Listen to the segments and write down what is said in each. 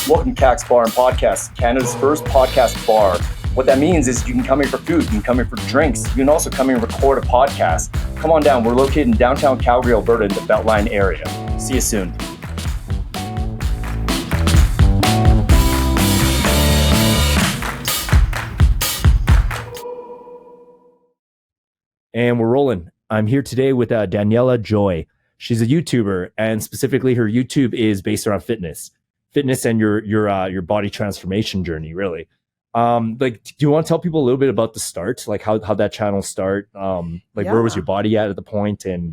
Welcome to Kaks Bar and Podcast, Canada's first podcast bar. What that means is you can come here for food, you can come here for drinks, you can also come here and record a podcast. Come on down, we're located in downtown Calgary, Alberta in the Beltline area. See you soon. And we're rolling. I'm here today with Daniella Joy. She's a YouTuber, and specifically her YouTube is based around fitness and your body transformation journey, really. Do you want to tell people a little bit about the start, like how that channel start? Where was your body at the point? And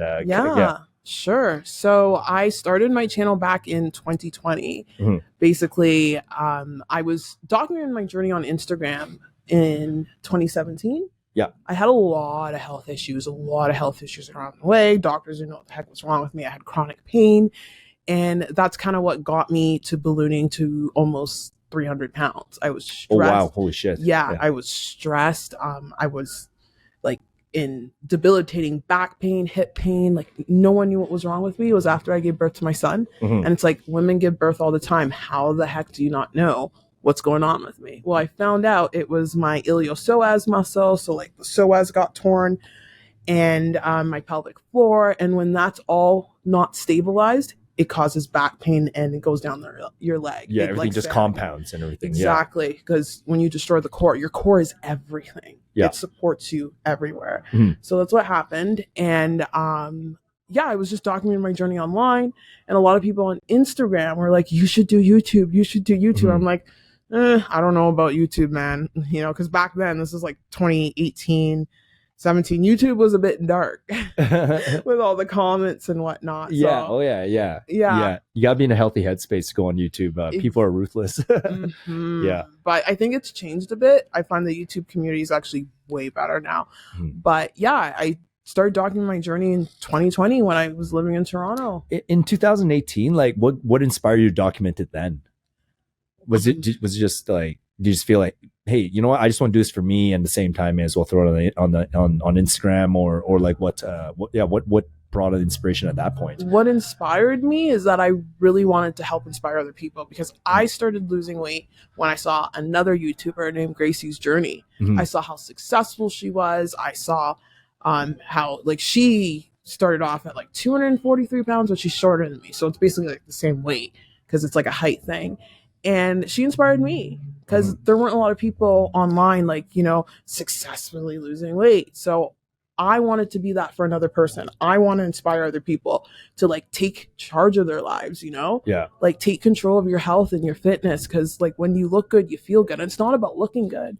Sure. So I started my channel back in 2020. Mm-hmm. Basically, I was documenting my journey on Instagram in 2017. Yeah. I had a lot of health issues around the way. Doctors didn't know what the heck was wrong with me. I had chronic pain. And that's kind of what got me to ballooning to almost 300 pounds. I was stressed. Oh, wow. Holy shit. Yeah. I was stressed. I was in debilitating back pain, hip pain. Like no one knew what was wrong with me. It was after I gave birth to my son. Mm-hmm. And it's like women give birth all the time. How the heck do you not know what's going on with me? Well, I found out it was my iliopsoas muscle. So like the psoas got torn and my pelvic floor. And when that's all not stabilized, it causes back pain and it goes down your leg. Yeah, everything just compounds and everything. Exactly. Because when you destroy the core, your core is everything. Yeah. It supports you everywhere. Mm-hmm. So that's what happened. And I was just documenting my journey online. And a lot of people on Instagram were like, you should do YouTube. Mm-hmm. I'm like, I don't know about YouTube, man. You know, because back then, this is like 2018, 17, YouTube was a bit dark with all the comments and whatnot. Yeah. So, Yeah. You gotta be in a healthy headspace to go on YouTube. People are ruthless. Mm-hmm. Yeah. But I think it's changed a bit. I find the YouTube community is actually way better now. Mm-hmm. But yeah, I started documenting my journey in 2020 when I was living in Toronto. In 2018, like what inspired you to document it then? Was it just like, do you just feel like, hey, you know what? I just want to do this for me, and at the same time, may as well throw it on Instagram or like what brought an inspiration at that point? What inspired me is that I really wanted to help inspire other people because I started losing weight when I saw another YouTuber named Gracie's Journey. Mm-hmm. I saw how successful she was. I saw how like she started off at like 243 pounds, but she's shorter than me, so it's basically like the same weight because it's like a height thing. And she inspired me because there weren't a lot of people online, like, you know, successfully losing weight. So I wanted to be that for another person. I want to inspire other people to like take charge of their lives, you know? Yeah. Like take control of your health and your fitness. Cause like when you look good, you feel good. And it's not about looking good.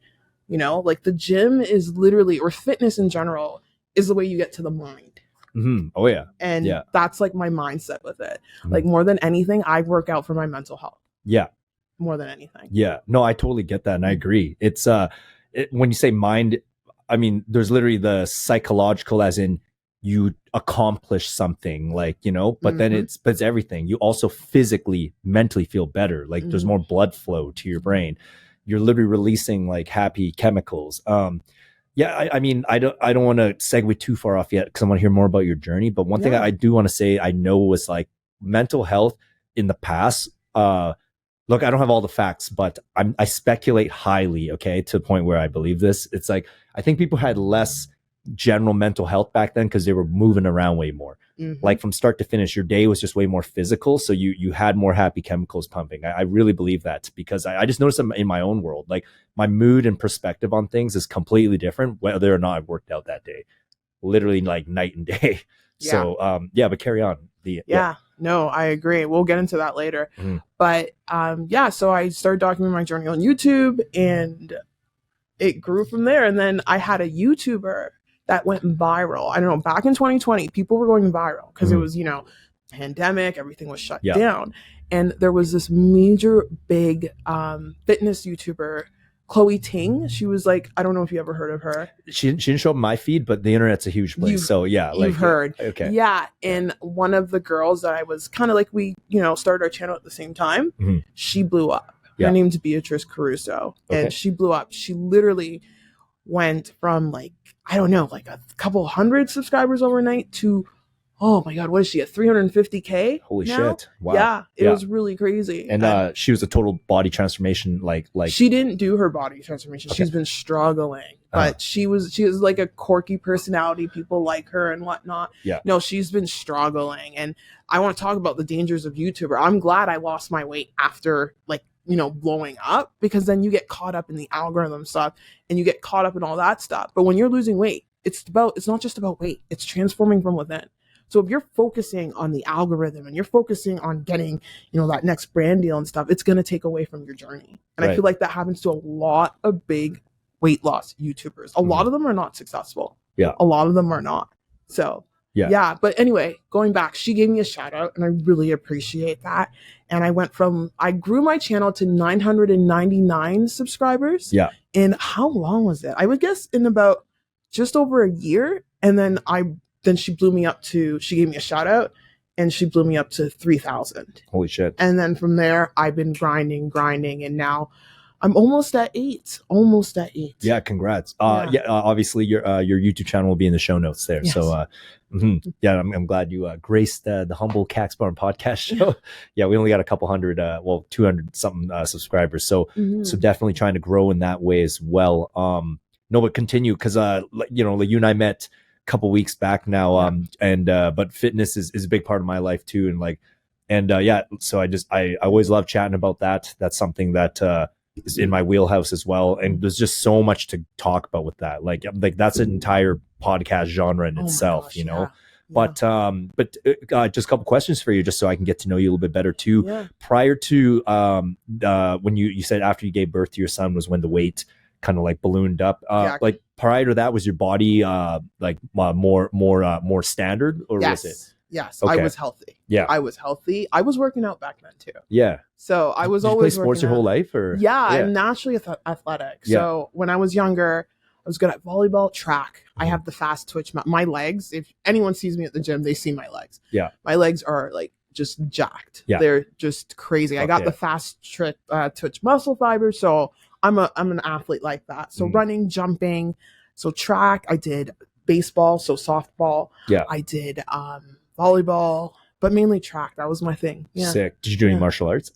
You know, like the gym is literally, or fitness in general is the way you get to the mind. Mm-hmm. Oh yeah. And that's like my mindset with it. Mm-hmm. Like more than anything, I work out for my mental health. Yeah. More than anything. Yeah, no, I totally get that. And I agree. It's when you say mind, I mean, there's literally the psychological as in you accomplish something, like, you know, but then it's everything. You also physically, mentally feel better. Like there's more blood flow to your brain. You're literally releasing like happy chemicals. I mean, I don't want to segue too far off yet because I want to hear more about your journey. But one thing I do want to say, I know was like mental health in the past, look, I don't have all the facts, but I speculate highly, okay, to the point where I believe this. It's like, I think people had less general mental health back then because they were moving around way more. Mm-hmm. Like from start to finish, your day was just way more physical. So you had more happy chemicals pumping. I really believe that because I just noticed them in my own world. Like my mood and perspective on things is completely different, whether or not I worked out that day. Literally like night and day. Yeah. So, but carry on. No, I agree. We'll get into that later. Mm-hmm. But so I started documenting my journey on YouTube and it grew from there. And then I had a YouTuber that went viral. I don't know, back in 2020, people were going viral because it was, you know, pandemic, everything was shut down. And there was this major big fitness YouTuber, Chloe Ting. She was like, I don't know if you ever heard of her. She didn't show up in my feed, but the internet's a huge place. You've heard. Okay. Yeah. And one of the girls that I was kind of like, we, you know, started our channel at the same time. Mm-hmm. She blew up. Her name's Beatrice Caruso. Okay. And she blew up. She literally went from like, I don't know, like a couple hundred subscribers overnight to oh my God, what is she at 350K? Holy now? shit. Wow. Yeah, it was really crazy. And she was a total body transformation, like she didn't do her body transformation. She's been struggling, but she was like a quirky personality. People like her and whatnot. Yeah. No, she's been struggling. And I want to talk about the dangers of YouTuber. I'm glad I lost my weight after like, you know, blowing up, because then you get caught up in the algorithm stuff and you get caught up in all that stuff. But when you're losing weight, it's not just about weight, it's transforming from within. So if you're focusing on the algorithm and you're focusing on getting, you know, that next brand deal and stuff, it's going to take away from your journey. And I feel like that happens to a lot of big weight loss YouTubers. A lot of them are not successful. Yeah. A lot of them are not. So yeah. But anyway, going back, she gave me a shout out and I really appreciate that. And I grew my channel to 999 subscribers. Yeah. In how long was it? I would guess in about just over a year. And then she blew me up to, she gave me a shout out and she blew me up to 3,000. Holy shit. And then from there, I've been grinding. And now I'm almost at 8. Yeah. Congrats. Obviously your YouTube channel will be in the show notes there. Yes. So, yeah, I'm glad you graced the humble Kaks Bar and Podcast show. Yeah, we only got a couple hundred, 200 something subscribers. So definitely trying to grow in that way as well. No, but continue, because you know, like you and I met a couple weeks back now, but fitness is a big part of my life too, and so I always love chatting about that. That's something that is in my wheelhouse as well, and there's just so much to talk about with that. Like that's an entire podcast genre in itself, gosh, you know. But just a couple questions for you, just so I can get to know you a little bit better too. Yeah. Prior to when you said after you gave birth to your son was when the weight kind of like ballooned up. Exactly. Like prior to that, was your body more standard, or was it? Yes, Okay. I was healthy. Yeah, I was healthy. I was working out back then too. Yeah. So I was Did always you play sports your whole life, or? Yeah, I'm naturally athletic. So when I was younger, I was good at volleyball, track. I have the fast twitch. My legs, if anyone sees me at the gym, they see my legs. Yeah. My legs are like just jacked. Yeah. They're just crazy. I got the fast twitch muscle fibers. So I'm an athlete like that. So running, jumping, so track. I did baseball, so softball. Yeah. I did volleyball, but mainly track. That was my thing. Yeah. Sick. Did you do any martial arts?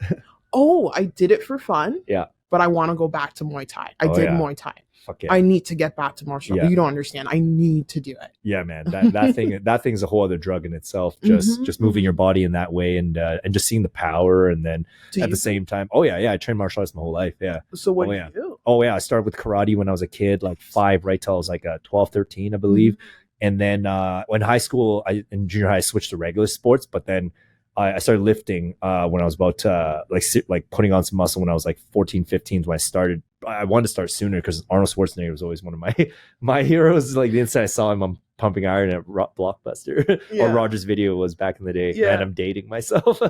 Oh, I did it for fun. Yeah. But I want to go back to Muay Thai. I did Muay Thai. Fuck yeah. I need to get back to martial arts. You don't understand. I need to do it. Yeah, man. That thing's a whole other drug in itself. Just moving your body in that way, and just seeing the power, and then at the same time, I trained martial arts my whole life. Yeah. So what do you do? Oh yeah, I started with karate when I was a kid, like 5, right till I was like 12, 13, I believe. And then when high school, in junior high, I switched to regular sports, but then I started lifting when I was about like putting on some muscle when I was like 14, 15 when I started. I wanted to start sooner because Arnold Schwarzenegger was always one of my heroes. Like the instant I saw him, I'm pumping iron at Blockbuster or Roger's Video was back in the day. And I'm dating myself.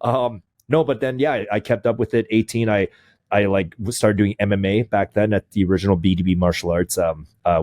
No, but then I kept up with it. 18, I started doing MMA back then at the original BDB martial arts,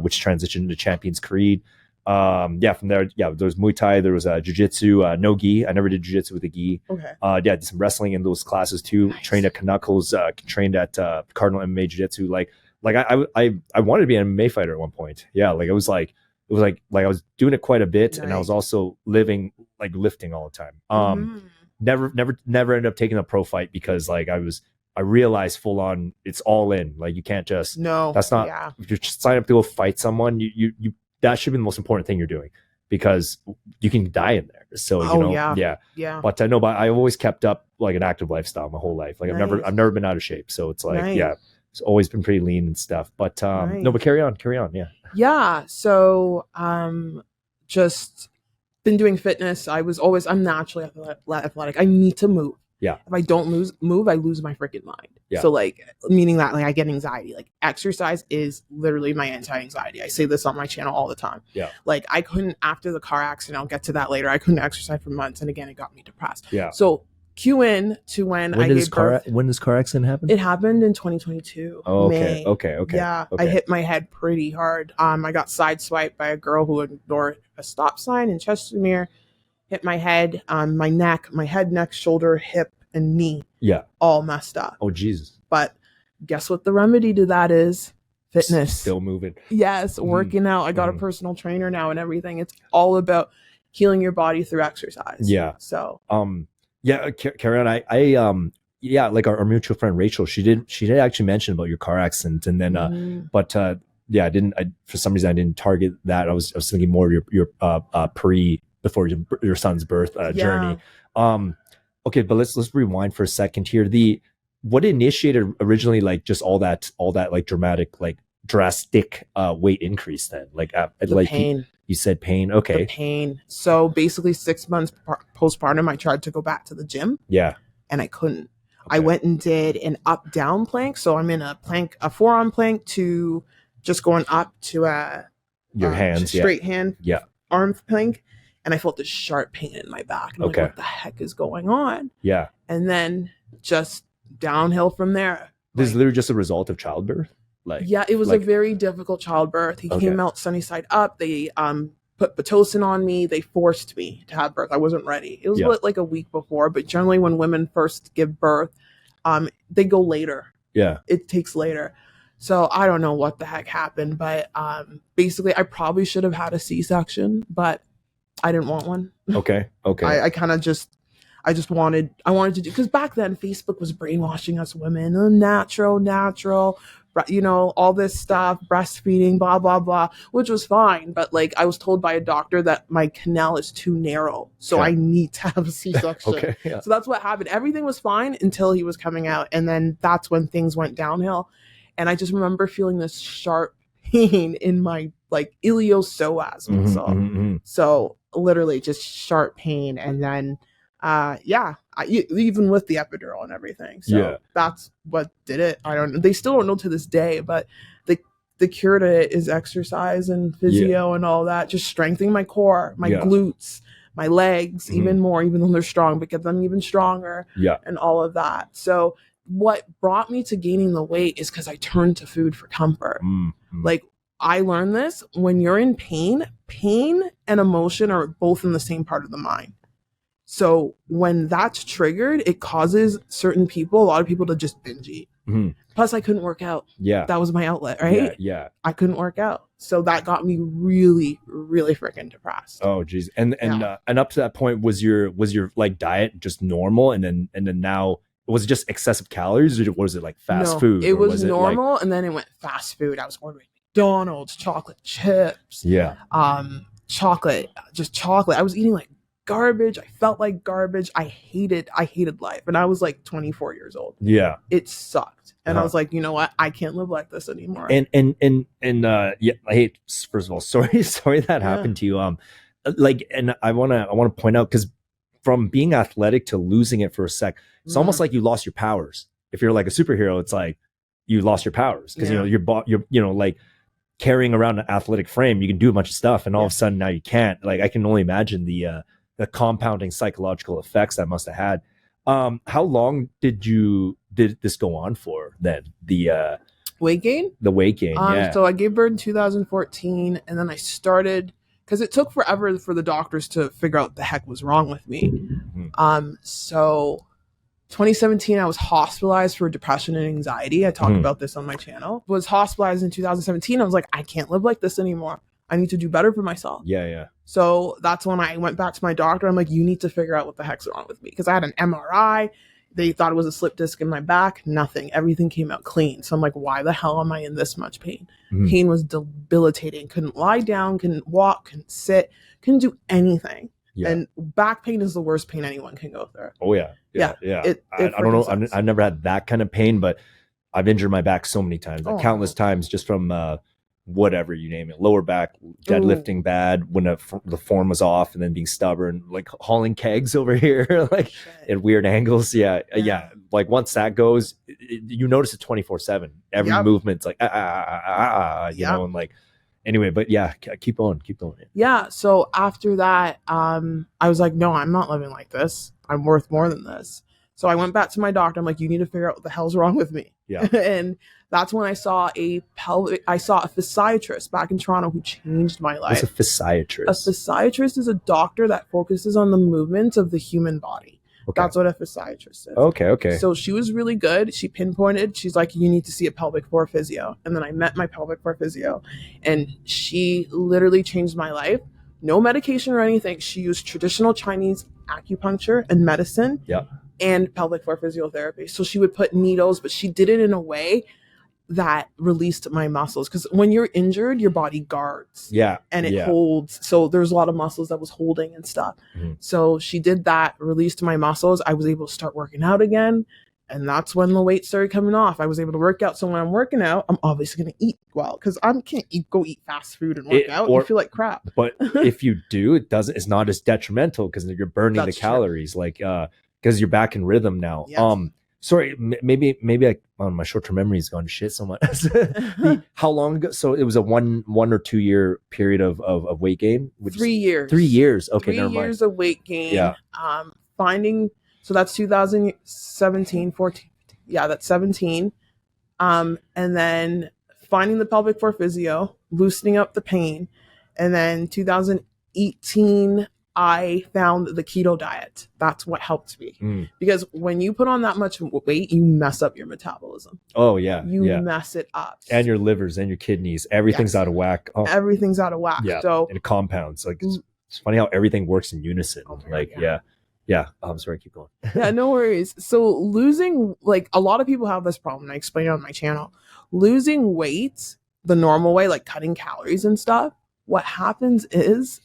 which transitioned to Champions Creed. From there, there was Muay Thai, there was jiu-jitsu, no gi. I never did jiu-jitsu with a gi. Okay. Did some wrestling in those classes too. Nice. Trained at Knuckles, trained at Cardinal MMA Jiu-Jitsu. Like I wanted to be an MMA fighter at one point. Yeah, like it was like I was doing it quite a bit, and I was also lifting all the time. Never ended up taking a pro fight because I realized full on it's all in. Like you can't just that's not if you're just signing up to go fight someone, you that should be the most important thing you're doing, because you can die in there. So But but I always kept up like an active lifestyle my whole life. Like I've never been out of shape. So it's like it's always been pretty lean and stuff. But but carry on. Yeah. So just been doing fitness. I'm naturally athletic. I need to move. Yeah. If I don't move, I lose my freaking mind. Yeah. So meaning that I get anxiety. Like exercise is literally my anti-anxiety. I say this on my channel all the time. Yeah. Like I couldn't, after the car accident, I'll get to that later, I couldn't exercise for months, and again it got me depressed. Yeah. So cue in to when I gave birth. When this car accident happen? It happened in 2022. Oh, okay. May. Okay. Yeah. Okay. I hit my head pretty hard. I got sideswiped by a girl who ignored a stop sign in Chestermere. Hit my head, my neck, my head, neck, shoulder, hip, and knee. Yeah. All messed up. Oh, Jesus. But guess what the remedy to that is? Fitness. Still moving. Yes, working out. I got a personal trainer now and everything. It's all about healing your body through exercise. Yeah. So yeah, Karen, yeah, like our mutual friend Rachel, she did actually mention about your car accident, and then yeah, I for some reason I didn't target that. I was thinking more of your before your son's birth journey. Okay, but let's rewind for a second here. What initiated originally, like, just all that like drastic weight increase then? Like like pain. You said pain. Okay. The pain. So basically 6 months postpartum, I tried to go back to the gym. Yeah. And I couldn't. Okay. I went and did an up down plank. So I'm in a forearm plank to just going up to your hands, straight hand, arm plank. And I felt this sharp pain in my back. And I'm like, what the heck is going on? Yeah. And then just downhill from there. This is literally just a result of childbirth? Yeah, it was a very difficult childbirth. He came out sunny side up. They put Pitocin on me. They forced me to have birth. I wasn't ready. It was like a week before, but generally when women first give birth, they go later. Yeah. It takes later. So I don't know what the heck happened, but basically I probably should have had a C-section, but I didn't want one. Okay. I kind of I wanted to do, because back then Facebook was brainwashing us women, natural, you know, all this stuff, breastfeeding, blah, blah, blah, which was fine. But like, I was told by a doctor that my canal is too narrow. So I need to have a C-section. Okay. Yeah. So that's what happened. Everything was fine until he was coming out. And then that's when things went downhill. And I just remember feeling this sharp pain in my like iliopsoas muscle. So literally just sharp pain. And then, even with the epidural and everything. So that's what did it. They still don't know to this day, but the cure to it is exercise and physio and all that, just strengthening my core, my glutes, my legs, even more, even though they're strong, but get them even stronger and all of that. So what brought me to gaining the weight is because I turned to food for comfort. Like, I learned this: when you're in pain and emotion are both in the same part of the mind. So when that's triggered, it causes a lot of people to just binge eat. Plus I couldn't work out. Yeah. That was my outlet, right? Yeah. I couldn't work out. So that got me really, really freaking depressed. Oh geez. And up to that point, was your like diet just normal? And then now, was it just excessive calories, or was it like fast food? It was normal, and then it went fast food. I was ordering McDonald's, chocolate chips. Yeah. Chocolate. I was eating like garbage. I felt like garbage. I hated life. And I was like 24 years old. Yeah. It sucked. And I was like, you know what? I can't live like this anymore. And I hate, first of all, sorry that happened to you. And I want to point out, because from being athletic to losing it for a sec, it's almost like you lost your powers. If you're like a superhero, it's like you lost your powers, because you're like carrying around an athletic frame. You can do a bunch of stuff, and all of a sudden now you can't. Like, I can only imagine the compounding psychological effects that must have had. How long did this go on for then? The weight gain? The weight gain, So I gave birth in 2014, and then I started, because it took forever for the doctors to figure out what the heck was wrong with me. So 2017, I was hospitalized for depression and anxiety. I talked about this on my channel. Was hospitalized in 2017. I was like, I can't live like this anymore. I need to do better for myself. Yeah. So that's when I went back to my doctor. I'm like, you need to figure out what the heck's wrong with me. Because I had an MRI. They thought it was a slip disc in my back. Nothing. Everything came out clean. So I'm like, why the hell am I in this much pain? Pain was debilitating. Couldn't lie down, couldn't walk, couldn't sit, couldn't do anything. Yeah. And back pain is the worst pain anyone can go through. Oh, yeah. I don't know. I've never had that kind of pain, but I've injured my back so many times, countless times, just from whatever you name it, lower back, deadlifting bad when the form was off, and then being stubborn, like hauling kegs over here, like at weird angles. Yeah. Like once that goes, you notice it 24/7. Every movement's like, you know, and like, anyway, but keep on. Yeah. So after that, I was like, no, I'm not living like this. I'm worth more than this. So I went back to my doctor. I'm like, you need to figure out what the hell's wrong with me. Yeah. And that's when I saw a physiatrist back in Toronto who changed my life. What's a physiatrist? A physiatrist is a doctor that focuses on the movements of the human body. Okay. That's what a physiatrist is. Okay. So she was really good. She pinpointed, she's like, you need to see a pelvic floor physio. And then I met my pelvic floor physio, and she literally changed my life no medication or anything. She used traditional Chinese acupuncture and medicine and pelvic floor physiotherapy. So she would put needles, but she did it in a way that released my muscles, because when you're injured, your body guards and it holds. So there's a lot of muscles that was holding and stuff. So she did that, released my muscles. I was able to start working out again, and that's when the weight started coming off. I was able to work out. So when I'm working out, I'm obviously going to eat well, because I can't go eat fast food and work out. You feel like crap. But if you do, it's not as detrimental, because you're burning the calories, true. Like because you're back in rhythm now. Yes. Sorry, maybe my short-term memory has gone to shit so much. How long ago? So it was a one or 2 year period of weight gain? 3 years. 3 years. Okay, 3 never mind. 3 years of weight gain. Yeah. So that's 2017, 14. Yeah, that's 17. And then finding the pelvic floor physio, loosening up the pain. And then 2018, I found the keto diet. That's what helped me. Because when you put on that much weight, you mess up your metabolism. Oh, yeah. You mess it up. And your livers and your kidneys. Everything's out of whack. Oh. Everything's out of whack. Yeah. So, and it compounds. Like, it's funny how everything works in unison. Yeah. I'm sorry, keep going. Yeah, no worries. So losing, like, a lot of people have this problem. I explain it on my channel. Losing weight the normal way, like cutting calories and stuff, what happens is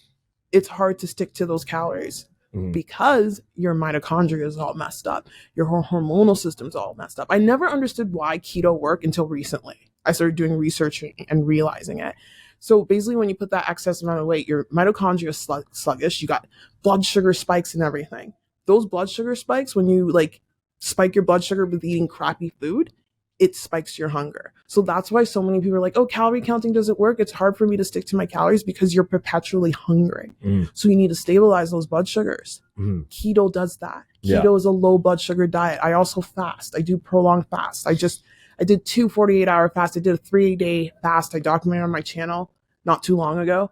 it's hard to stick to those calories because your mitochondria is all messed up. Your hormonal system's all messed up. I never understood why keto worked until recently. I started doing research and realizing it. So basically, when you put that excess amount of weight, your mitochondria is sluggish. You got blood sugar spikes and everything. Those blood sugar spikes, when you like spike your blood sugar with eating crappy food, it spikes your hunger. So that's why so many people are like, oh, calorie counting doesn't work. It's hard for me to stick to my calories, because you're perpetually hungry. So you need to stabilize those blood sugars. Keto does that. Keto is a low blood sugar diet. I also fast. I do prolonged fast. I did 2 48-hour fasts. I did a 3-day fast. I documented on my channel not too long ago,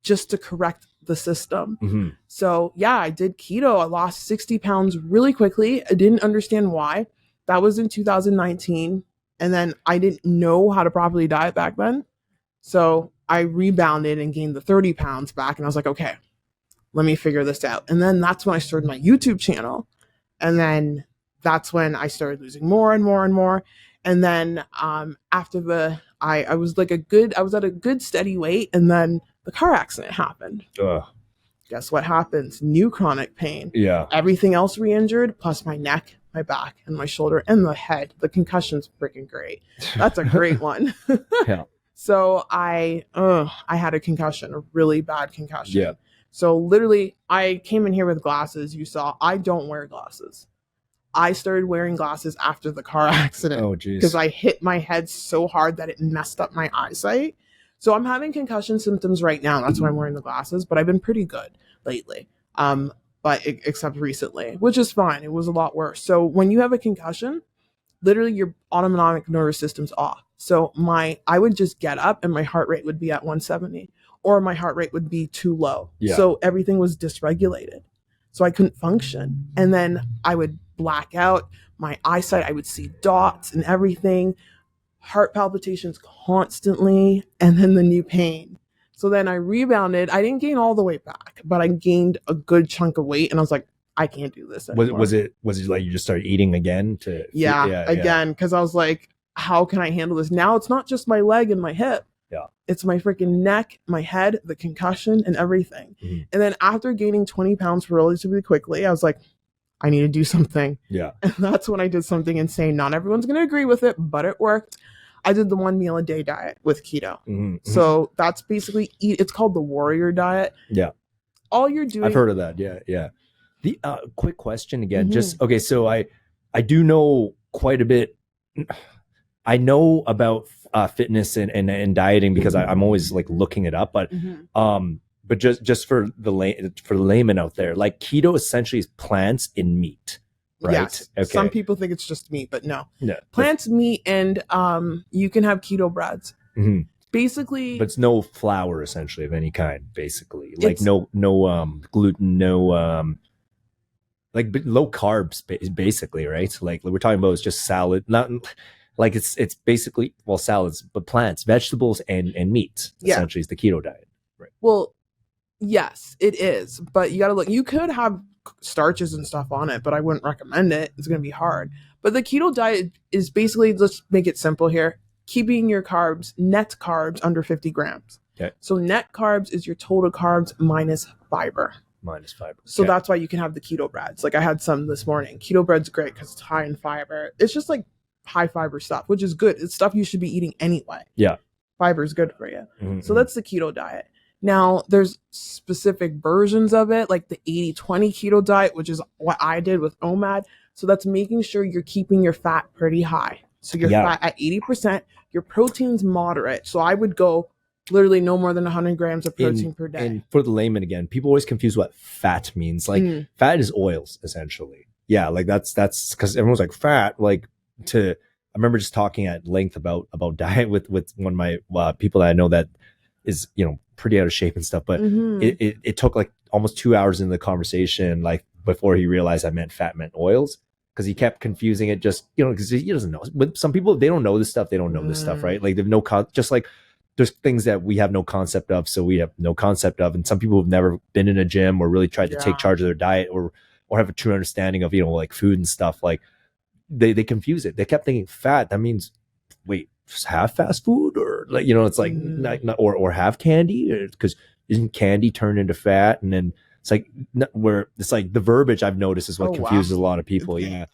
just to correct the system. So yeah, I did keto. I lost 60 pounds really quickly. I didn't understand why. That was in 2019. And then I didn't know how to properly diet back then. So I rebounded and gained the 30 pounds back. And I was like, okay, let me figure this out. And then that's when I started my YouTube channel. And then that's when I started losing more and more and more. And then after I was at a good steady weight. And then the car accident happened. Guess what happens? New chronic pain. Yeah. Everything else re-injured, plus my neck, my back, and my shoulder, and the head. The concussion's freaking great. That's a great one. Yeah. So I had a concussion, a really bad concussion. Yeah. So literally, I came in here with glasses. You saw, I don't wear glasses. I started wearing glasses after the car accident. Oh, geez. Because I hit my head so hard that it messed up my eyesight. So I'm having concussion symptoms right now. That's why I'm wearing the glasses. But I've been pretty good lately. Except recently, which is fine. It was a lot worse. So when you have a concussion, literally your autonomic nervous system's off. So I would just get up and my heart rate would be at 170, or my heart rate would be too low. Yeah. So everything was dysregulated. So I couldn't function. And then I would black out. My eyesight, I would see dots and everything. Heart palpitations constantly, and then the new pain. So then I rebounded. I didn't gain all the weight back, but I gained a good chunk of weight, and I was like, I can't do this anymore. Was it like you just started eating again? Again, because I was like, how can I handle this? Now it's not just my leg and my hip. Yeah. It's my freaking neck, my head, the concussion, and everything. And then after gaining 20 pounds relatively quickly, I was like, I need to do something. Yeah. And that's when I did something insane. Not everyone's going to agree with it, but it worked. I did the 1 meal a day diet with keto. So that's basically, it's called the warrior diet. Yeah. All you're doing. I've heard of that. Yeah. The quick question again, okay. So I do know quite a bit. I know about fitness and dieting because I'm always like looking it up, but just for the layman out there, like keto essentially is plants in meat. Right. Yes. Okay. Some people think it's just meat, but no. Plants, but meat, and you can have keto breads. Basically, but it's no flour essentially of any kind. Basically, like no gluten, no like low carbs. Basically, right? Like we're talking about is just salad, not like it's basically salads, but plants, vegetables, and meat essentially is the keto diet. Right. Well, Yes, it is. But you got to look. You could have starches and stuff on it, but I wouldn't recommend it. It's going to be hard. But the keto diet is basically, let's make it simple here, keeping your carbs, net carbs, under 50 grams. Okay. So net carbs is your total carbs minus fiber. Minus fiber. So that's why you can have the keto breads. Like I had some this morning. Keto bread's great because it's high in fiber. It's just like high fiber stuff, which is good. It's stuff you should be eating anyway. Yeah. Fiber is good for you. So that's the keto diet. Now, there's specific versions of it, like the 80-20 keto diet, which is what I did with OMAD. So that's making sure you're keeping your fat pretty high. So your fat at 80%, your protein's moderate. So I would go literally no more than 100 grams of protein per day. And for the layman, again, people always confuse what fat means. Like fat is oils, essentially. Yeah, like that's because everyone's like fat. Like I remember just talking at length about diet with one of my people that I know that is, you know, pretty out of shape and stuff. But it took like almost 2 hours in the conversation, like before he realized I meant fat meant oils. Because he kept confusing it, just, you know, because he doesn't know. But some people, they don't know this stuff. They don't know this stuff, right? Like they've just like there's things that we have no concept of, so we have no concept of. And some people have never been in a gym or really tried to take charge of their diet or have a true understanding of, you know, like food and stuff. Like they confuse it. They kept thinking fat. That means, wait, have fast food, or like, you know, it's like or have candy, because isn't candy turned into fat? And then it's like where it's like the verbiage I've noticed is what confuses a lot of people. Yeah.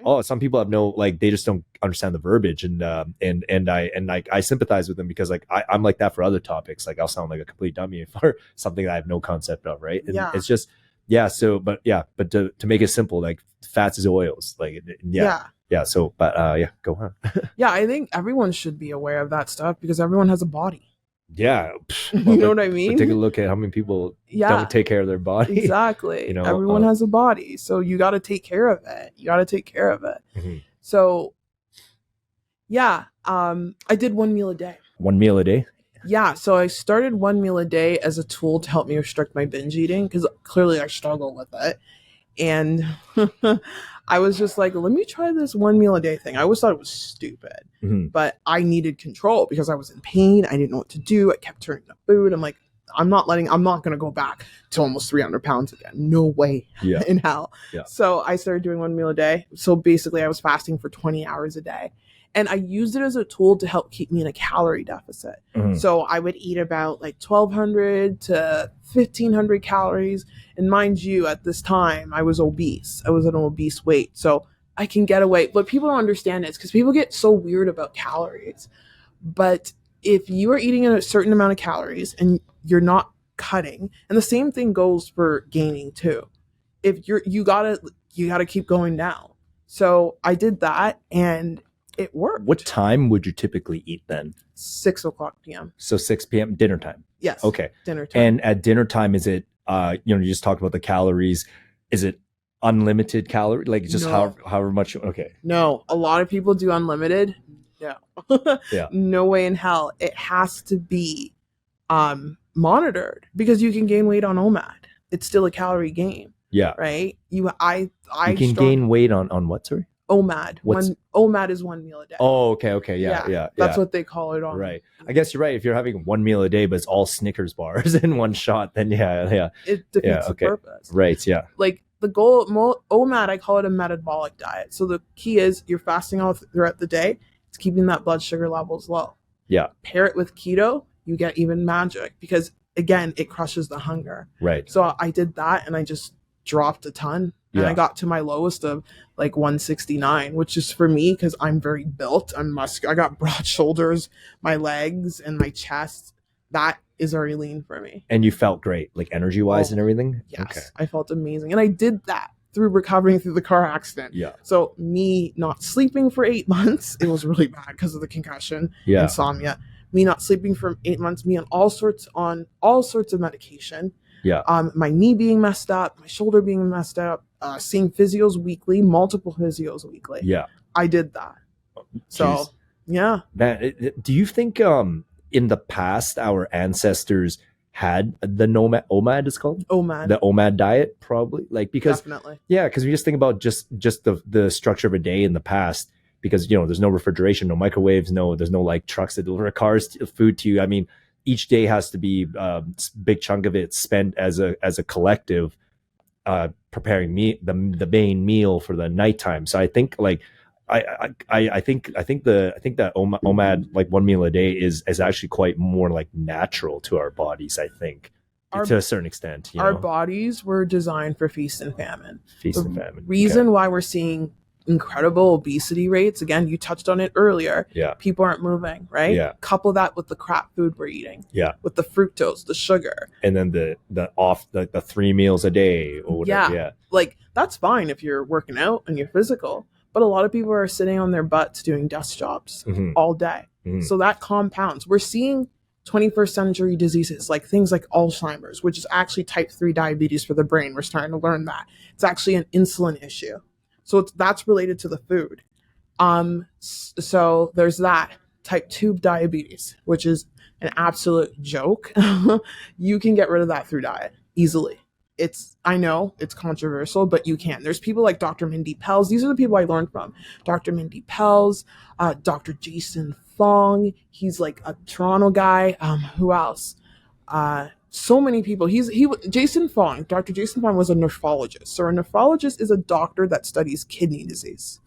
Oh, some people have like they just don't understand the verbiage, and I sympathize with them, because like I'm like that for other topics. Like I'll sound like a complete dummy for something that I have no concept of, right? And it's just but to make it simple, like fats is oils, like so go on. Yeah, I think everyone should be aware of that stuff, because everyone has a body. Yeah. You know what I mean? Take a look at how many people don't take care of their body. Exactly. You know, everyone has a body, so you got to take care of it. So I did 1 meal a day. 1 meal a day? Yeah, so I started 1 meal a day as a tool to help me restrict my binge eating, because clearly I struggle with it. And I was just like, let me try this 1 meal a day thing. I always thought it was stupid, but I needed control because I was in pain. I didn't know what to do. I kept turning to food. I'm like, I'm not going to go back to almost 300 pounds again. No way in hell. Yeah. So I started doing 1 meal a day. So basically I was fasting for 20 hours a day. And I used it as a tool to help keep me in a calorie deficit. So I would eat about like 1,200 to 1,500 calories. And mind you, at this time, I was obese. I was at an obese weight. So I can get away. But people don't understand this, because people get so weird about calories. But if you are eating a certain amount of calories and you're not cutting, and the same thing goes for gaining too. If you gotta keep going down. So I did that, and it worked. What time would you typically eat then? 6:00 p.m. So 6 p.m. dinner time. Yes. Okay. Dinner time. And at dinner time, is it you just talked about the calories. Is it unlimited calorie? Like just however much? Okay. No, a lot of people do unlimited. No. No way in hell. It has to be monitored, because you can gain weight on OMAD. It's still a calorie gain. Yeah. Right? You can gain weight on what, sorry? OMAD. OMAD is 1 meal a day. Oh, okay. Yeah. That's what they call it on. Right. I guess you're right. If you're having 1 meal a day, but it's all Snickers bars in one shot, then it defeats the purpose. Right. Yeah. Like the goal, OMAD, I call it a metabolic diet. So the key is you're fasting all throughout the day. It's keeping that blood sugar levels low. Yeah. Pair it with keto, you get even magic, because again, it crushes the hunger. Right. So I did that, and I just dropped a ton. And I got to my lowest of like 169, which is for me, because I'm very built. I'm muscular. I got broad shoulders, my legs and my chest. That is very lean for me. And you felt great, like energy wise and everything? Yes. Okay. I felt amazing. And I did that through recovering through the car accident. Yeah. So me not sleeping for 8 months, it was really bad because of the concussion, insomnia. Me not sleeping for 8 months, me on all sorts of medication. Yeah. My knee being messed up, my shoulder being messed up, seeing physios weekly, multiple physios weekly. Yeah. I did that. So, yeah. Do you think in the past our ancestors had the OMAD is called? OMAD. The OMAD diet, probably? Like, because definitely. Yeah, because we just think about just the structure of a day in the past, because there's no refrigeration, no microwaves, there's no like trucks that deliver cars food to you. I mean, each day has to be big chunk of it spent as a collective preparing the main meal for the nighttime. So I think like I think that OMAD, like 1 meal a day, is actually quite more like natural to our bodies, I think, to a certain extent. Our bodies were designed for feast and famine. Reason why we're seeing incredible obesity rates, again, you touched on it earlier. Yeah. People aren't moving, right? Yeah. Couple that with the crap food we're eating. Yeah. With the fructose, the sugar. And then the 3 meals a day or whatever. Yeah. Like, that's fine if you're working out and you're physical. But a lot of people are sitting on their butts doing desk jobs all day. Mm-hmm. So that compounds. We're seeing 21st century diseases, like things like Alzheimer's, which is actually type 3 diabetes for the brain. We're starting to learn that. It's actually an insulin issue. So that's related to the food. So there's that. Type 2 diabetes, which is an absolute joke. You can get rid of that through diet easily. I know it's controversial, but you can. There's people like Dr. Mindy Pelz. These are the people I learned from. Dr. Mindy Pelz, Dr. Jason Fong. He's like a Toronto guy. Who else? So many people. Jason Fong. Dr. Jason Fong was a nephrologist. So a nephrologist is a doctor that studies kidney disease.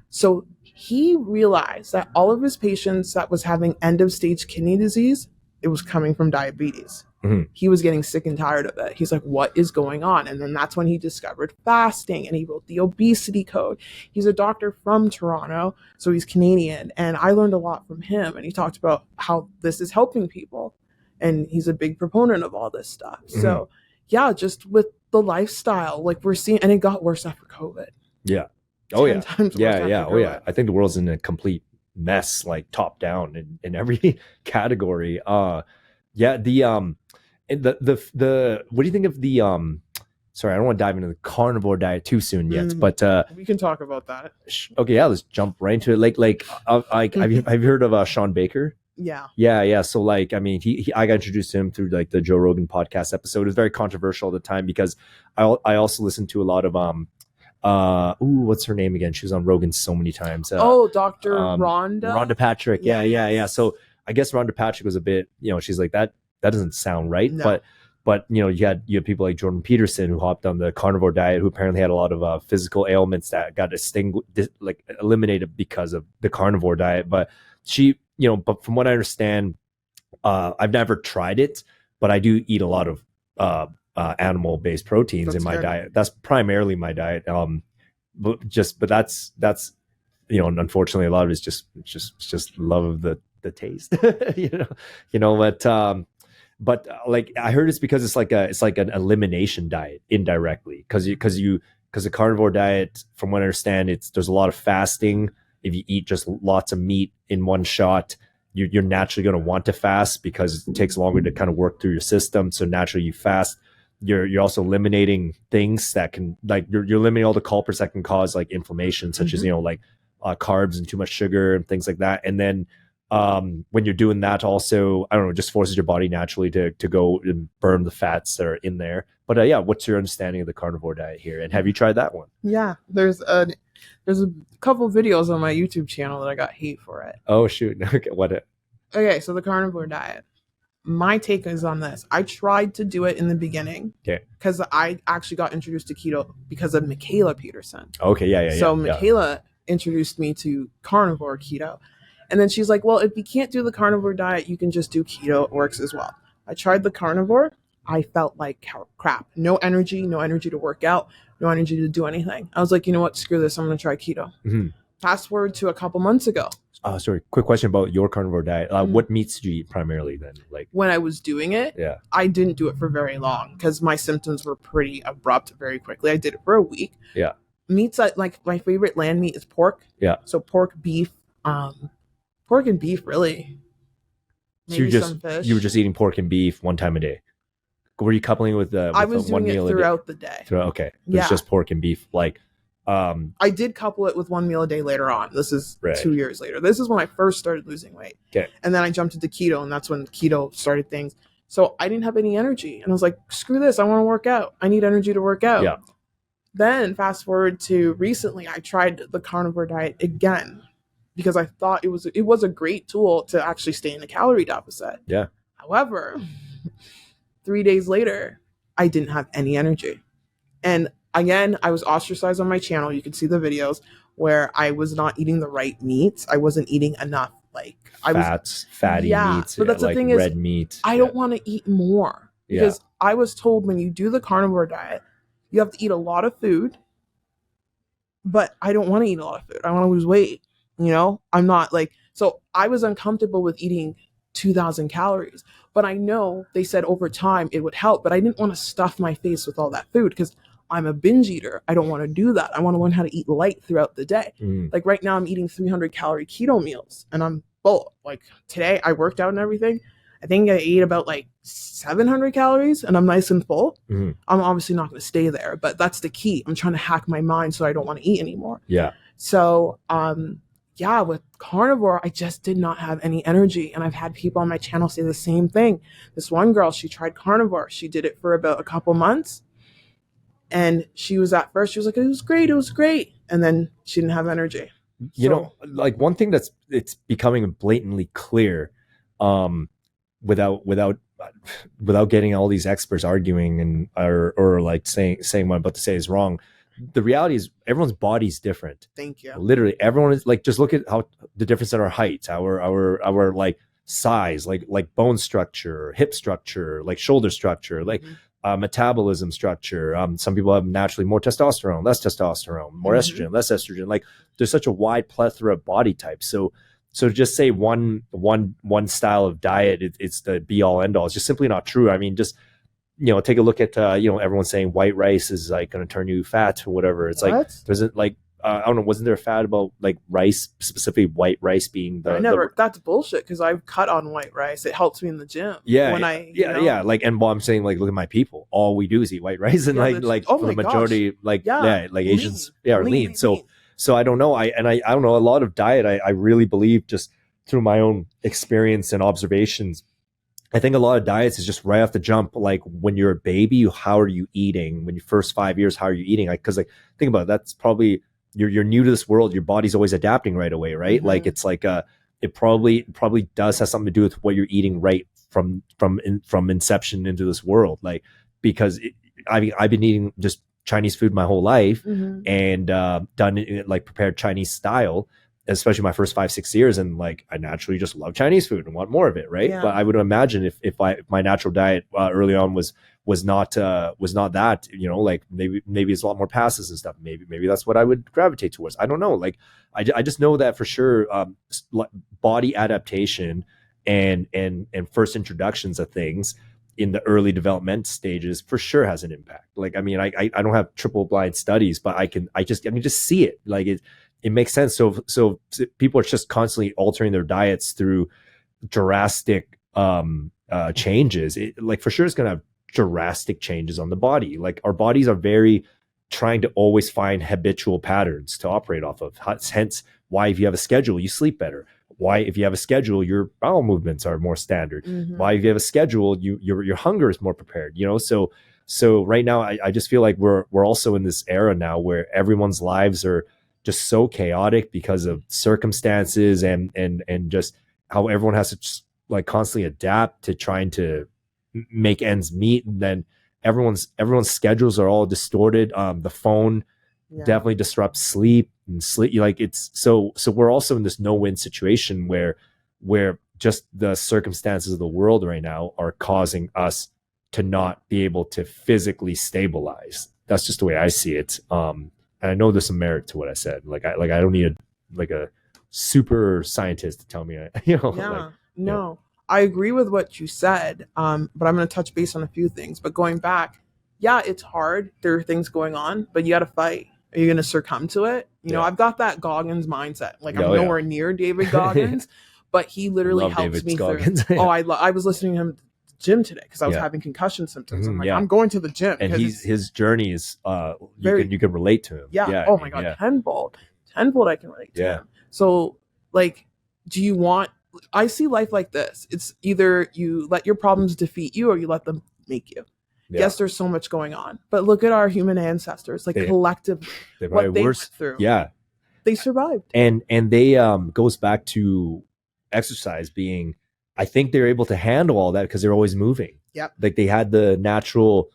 So he realized that all of his patients that was having end of stage kidney disease, it was coming from diabetes. Mm-hmm. He was getting sick and tired of it. He's like, what is going on? And then that's when he discovered fasting, and he wrote the obesity code. He's a doctor from Toronto, so he's Canadian. And I learned a lot from him. And he talked about how this is helping people. And he's a big proponent of all this stuff. Mm-hmm. So yeah, just with the lifestyle, like we're seeing, and it got worse after COVID. Yeah. Oh yeah. Yeah. Oh yeah. I think the world's in a complete mess, like top down in every category. Yeah. The what do you think of the sorry, I don't want to dive into the carnivore diet too soon yet, but we can talk about that. Okay, yeah, let's jump right into it. Have you heard of Shawn Baker? Yeah. So like, I mean, I got introduced to him through like the Joe Rogan podcast episode. It was very controversial at the time because I also listened to a lot of what's her name again? She was on Rogan so many times. Dr. Rhonda Patrick. Yeah. So I guess Rhonda Patrick was a bit, she's like that doesn't sound right. No. But you had people like Jordan Peterson who hopped on the carnivore diet, who apparently had a lot of physical ailments that got eliminated because of the carnivore diet. But she, but from what I understand, I've never tried it, but I do eat a lot of animal-based proteins in my diet. That's primarily my diet. But that's unfortunately a lot of it's just love of the taste, but like I heard it's because it's like an elimination diet indirectly, because the carnivore diet, from what I understand, there's a lot of fasting. If you eat just lots of meat in one shot, you're naturally going to want to fast because it takes longer to kind of work through your system. So naturally you fast. You're also eliminating things that can, like, you're eliminating all the culprits that can cause like inflammation, such as carbs and too much sugar and things like that. And then when you're doing that, also, I don't know, it just forces your body naturally to go and burn the fats that are in there. But what's your understanding of the carnivore diet here? And have you tried that one? Yeah, there's a couple videos on my YouTube channel that I got hate for it. Oh shoot! Okay, so the carnivore diet. My take is on this. I tried to do it in the beginning. Okay. Because I actually got introduced to keto because of Michaela Peterson. Okay, yeah. So Michaela introduced me to carnivore keto. And then she's like, well, if you can't do the carnivore diet, you can just do keto. It works as well. I tried the carnivore. I felt like crap. No energy to work out, no energy to do anything. I was like, you know what? Screw this. I'm going to try keto. Mm-hmm. Fast forward to a couple months ago. Sorry, quick question about your carnivore diet. What meats do you eat primarily then? Like when I was doing it, I didn't do it for very long because my symptoms were pretty abrupt very quickly. I did it for a week. Yeah. Meats, like my favorite land meat is pork. Yeah. So pork, beef, pork and beef, really. Maybe some fish. You were just eating pork and beef one time a day. Were you coupling with I was doing it throughout the day. Okay. It's just pork and beef. Like, I did couple it with 1 meal a day later on. This is 2 years later. This is when I first started losing weight. Okay. And then I jumped into keto, and that's when keto started things. So I didn't have any energy. And I was like, screw this. I want to work out. I need energy to work out. Yeah. Then fast forward to recently, I tried the carnivore diet again because I thought it was a great tool to actually stay in a calorie deficit. Yeah. However, 3 days later, I didn't have any energy. And again, I was ostracized on my channel. You can see the videos where I was not eating the right meats. I wasn't eating enough, like fatty meats. But that's the like thing red is, meat. I don't want to eat more because I was told when you do the carnivore diet, you have to eat a lot of food. But I don't want to eat a lot of food. I want to lose weight. I'm not like, so I was uncomfortable with eating 2,000 calories. But I know they said over time it would help, but I didn't want to stuff my face with all that food because I'm a binge eater. I don't want to do that. I want to learn how to eat light throughout the day. Like right now I'm eating 300 calorie keto meals and I'm full. Like today I worked out and everything. I think I ate about like 700 calories and I'm nice and full. I'm obviously not going to stay there, but that's the key. I'm trying to hack my mind so I don't want to eat anymore. Yeah. So, with carnivore, I just did not have any energy. And I've had people on my channel say the same thing. This one girl, she tried carnivore. She did it for about a couple months. And she was like, it was great. And then she didn't have energy. Like one thing it's becoming blatantly clear, without getting all these experts arguing and or like saying what I'm about to say is wrong. The reality is everyone's body's different. Thank you. Literally everyone is like, just look at how the difference in our height, our like size, like bone structure, hip structure, like shoulder structure, like metabolism structure. Some people have naturally more testosterone, less testosterone, more estrogen, less estrogen. Like there's such a wide plethora of body types. So to just say one style of diet, it's the be all end all. It's just simply not true. I mean, just take a look at everyone's saying white rice is like going to turn you fat or whatever. It's like there's like I don't know, wasn't there a fad about like rice, specifically white rice being that's bullshit because I've cut on white rice. It helps me in the gym. Like, and I'm saying, like, look at my people, all we do is eat white rice and for the majority, like Asians are lean. So I don't know. I don't know, a lot of diet, I really believe, just through my own experience and observations, I think a lot of diets is just right off the jump. Like when you're a baby, how are you eating? When you first 5 years, how are you eating? Like, cause like think about it, that's probably you're new to this world. Your body's always adapting right away, right? Like it's like it probably does have something to do with what you're eating right from inception into this world. Like because I've been eating just Chinese food my whole life and done it like prepared Chinese style, especially my first 5-6 years, and like I naturally just love Chinese food and want more of it, right? But I would imagine if my natural diet early on was not that, like maybe it's a lot more passes and stuff. Maybe that's what I would gravitate towards. I don't know. Like I just know that for sure, body adaptation and first introductions of things in the early development stages for sure has an impact. Like I mean, I don't have triple blind studies, but I can just see it. Like it makes sense. So people are just constantly altering their diets through drastic changes. Like for sure it's going to have drastic changes on the body. Like our bodies are very trying to always find habitual patterns to operate off of. Hence why if you have a schedule, you sleep better. Why if you have a schedule, your bowel movements are more standard. Why if you have a schedule, your hunger is more prepared. So right now I just feel like we're also in this era now where everyone's lives are just so chaotic because of circumstances and just how everyone has to just like constantly adapt to trying to make ends meet. And then everyone's schedules are all distorted. The phone definitely disrupts sleep like it's so we're also in this no-win situation where just the circumstances of the world right now are causing us to not be able to physically stabilize. That's just the way I see it. And I know there's some merit to what I said. Like I don't need a super scientist to tell me, No, I agree with what you said. But I'm going to touch base on a few things. But going back, it's hard. There are things going on, but you got to fight. Are you going to succumb to it? I've got that Goggins mindset. Like I'm nowhere near David Goggins, but he literally helps me Goggins. through. I was listening to him gym today because I was having concussion symptoms. I'm like, I'm going to the gym. And his journey is you can relate to him. Oh my God, tenfold I can relate to him. So like, I see life like this. It's either you let your problems defeat you or you let them make you. Yes, there's so much going on, but look at our human ancestors, like collectively, what they went through. Yeah, they survived. And they goes back to exercise being I think they're able to handle all that because they're always moving. Yep. Like they had the natural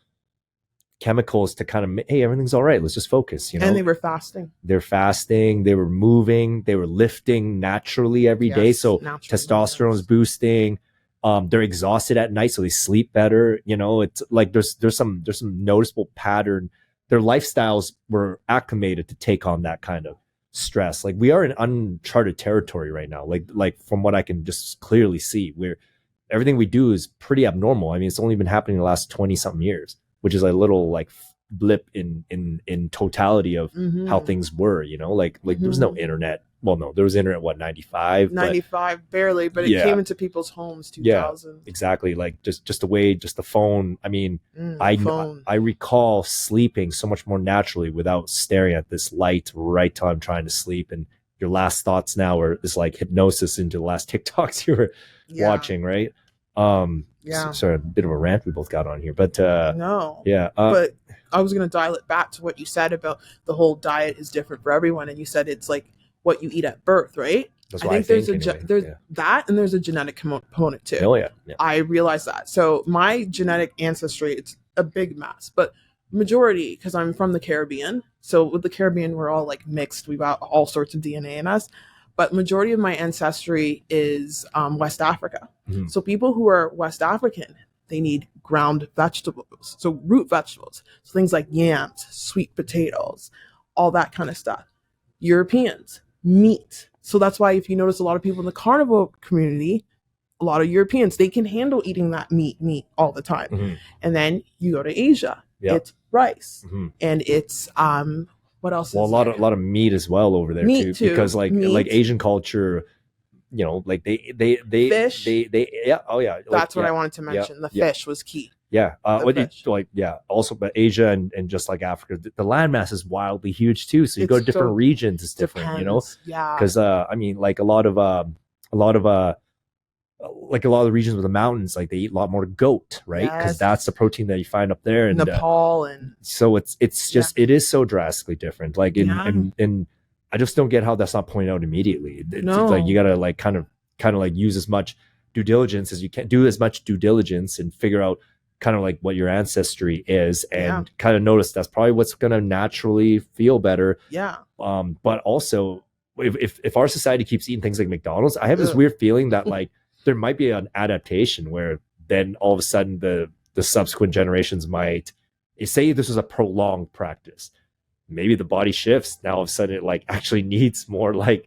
chemicals to kind of, hey, everything's all right. Let's just focus, you know? And they were fasting. They're fasting. They were moving. They were lifting naturally every day. So testosterone is boosting. They're exhausted at night, so they sleep better. You know, it's like there's some noticeable pattern. Their lifestyles were acclimated to take on that kind of stress. Like we are in uncharted territory right now. Like from what I can just clearly see, where everything we do is pretty abnormal. I mean, it's only been happening the last 20 something years, which is a little like blip in totality of how things were, you know, like there was no internet. Well, no, there was internet, 95, barely, but it came into people's homes 2000. Yeah, exactly. Like just the phone. I mean, I recall sleeping so much more naturally without staring at this light right till I'm trying to sleep. And your last thoughts now are this like hypnosis into the last TikToks you were watching, right? Sorry, a bit of a rant we both got on here, but but I was going to dial it back to what you said about the whole diet is different for everyone, and you said it's like what you eat at birth, right? That's I think there's that, and there's a genetic component too. Oh yeah. I realize that. So my genetic ancestry, it's a big mess, but majority, because I'm from the Caribbean, so with the Caribbean we're all like mixed, we've got all sorts of DNA in us, but majority of my ancestry is West Africa. So people who are West African, they need ground vegetables, so root vegetables, so things like yams, sweet potatoes, all that kind of stuff. Europeans, meat. So that's why if you notice a lot of people in the carnivore community, a lot of Europeans, they can handle eating that meat all the time. And then you go to Asia, it's rice, and it's what else? Well, a lot of meat as well over there too, because like Asian culture, you know, like they fish. That's what I wanted to mention. The fish was key. Also, but Asia and just like Africa, the landmass is wildly huge too. So you go to different regions, it's different, you know? Yeah. Because I mean, like a lot of the regions with the mountains, like they eat a lot more goat, right? Because that's the protein that you find up there. And Nepal and so it's just it is so drastically different. Like in I just don't get how that's not pointed out immediately. It's like you gotta like kind of like use as much due diligence as you can, do as much due diligence and figure out kind of like what your ancestry is, and kind of notice that's probably what's going to naturally feel better. But also if our society keeps eating things like McDonald's, I have this weird feeling that like there might be an adaptation where then all of a sudden the subsequent generations might say this was a prolonged practice. Maybe the body shifts. Now all of a sudden it like actually needs more like,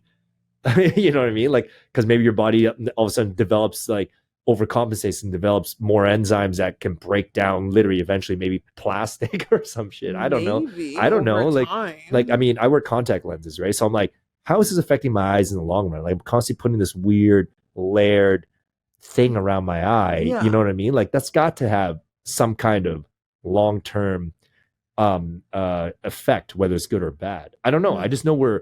you know what I mean? Like, because maybe your body all of a sudden develops like overcompensates and develops more enzymes that can break down literally eventually maybe plastic or some shit. I don't know. Like I mean, I wear contact lenses, right? So I'm like, how is this affecting my eyes in the long run? Like I'm constantly putting this weird layered thing around my eye. You know what I mean? Like that's got to have some kind of long-term effect, whether it's good or bad. I don't know. I just know we're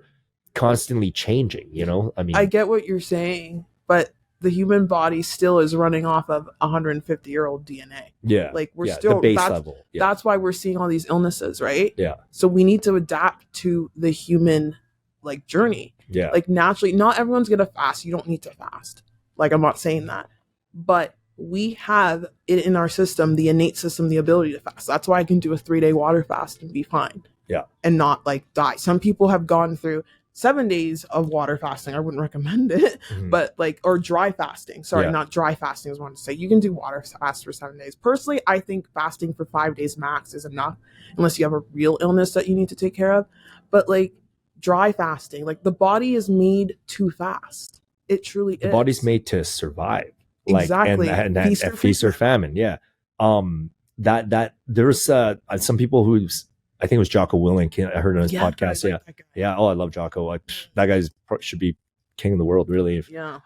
constantly changing, you know? I mean, I get what you're saying, but the human body still is running off of 150-year-old DNA. Yeah. Like we're still the base level. Yeah. That's why we're seeing all these illnesses, right? Yeah. So we need to adapt to the human like journey. Yeah. Like naturally, not everyone's gonna fast. You don't need to fast. Like I'm not saying that. But we have it in our system, the innate system, the ability to fast. That's why I can do a 3-day water fast and be fine. Yeah. And not like die. Some people have gone through 7 days of water fasting. I wouldn't recommend it, but like, or dry fasting. Sorry, not dry fasting is what I want to say. You can do water fast for 7 days. Personally, I think fasting for 5 days max is enough, unless you have a real illness that you need to take care of. But like dry fasting, like the body is made to fast. It truly is. The body's made to survive. Like, exactly. And feast or famine. Yeah. That there's some people who's, I think it was Jocko Willink. I heard on his podcast. Yeah. Oh, I love Jocko. That guy should be king of the world, really. Yeah.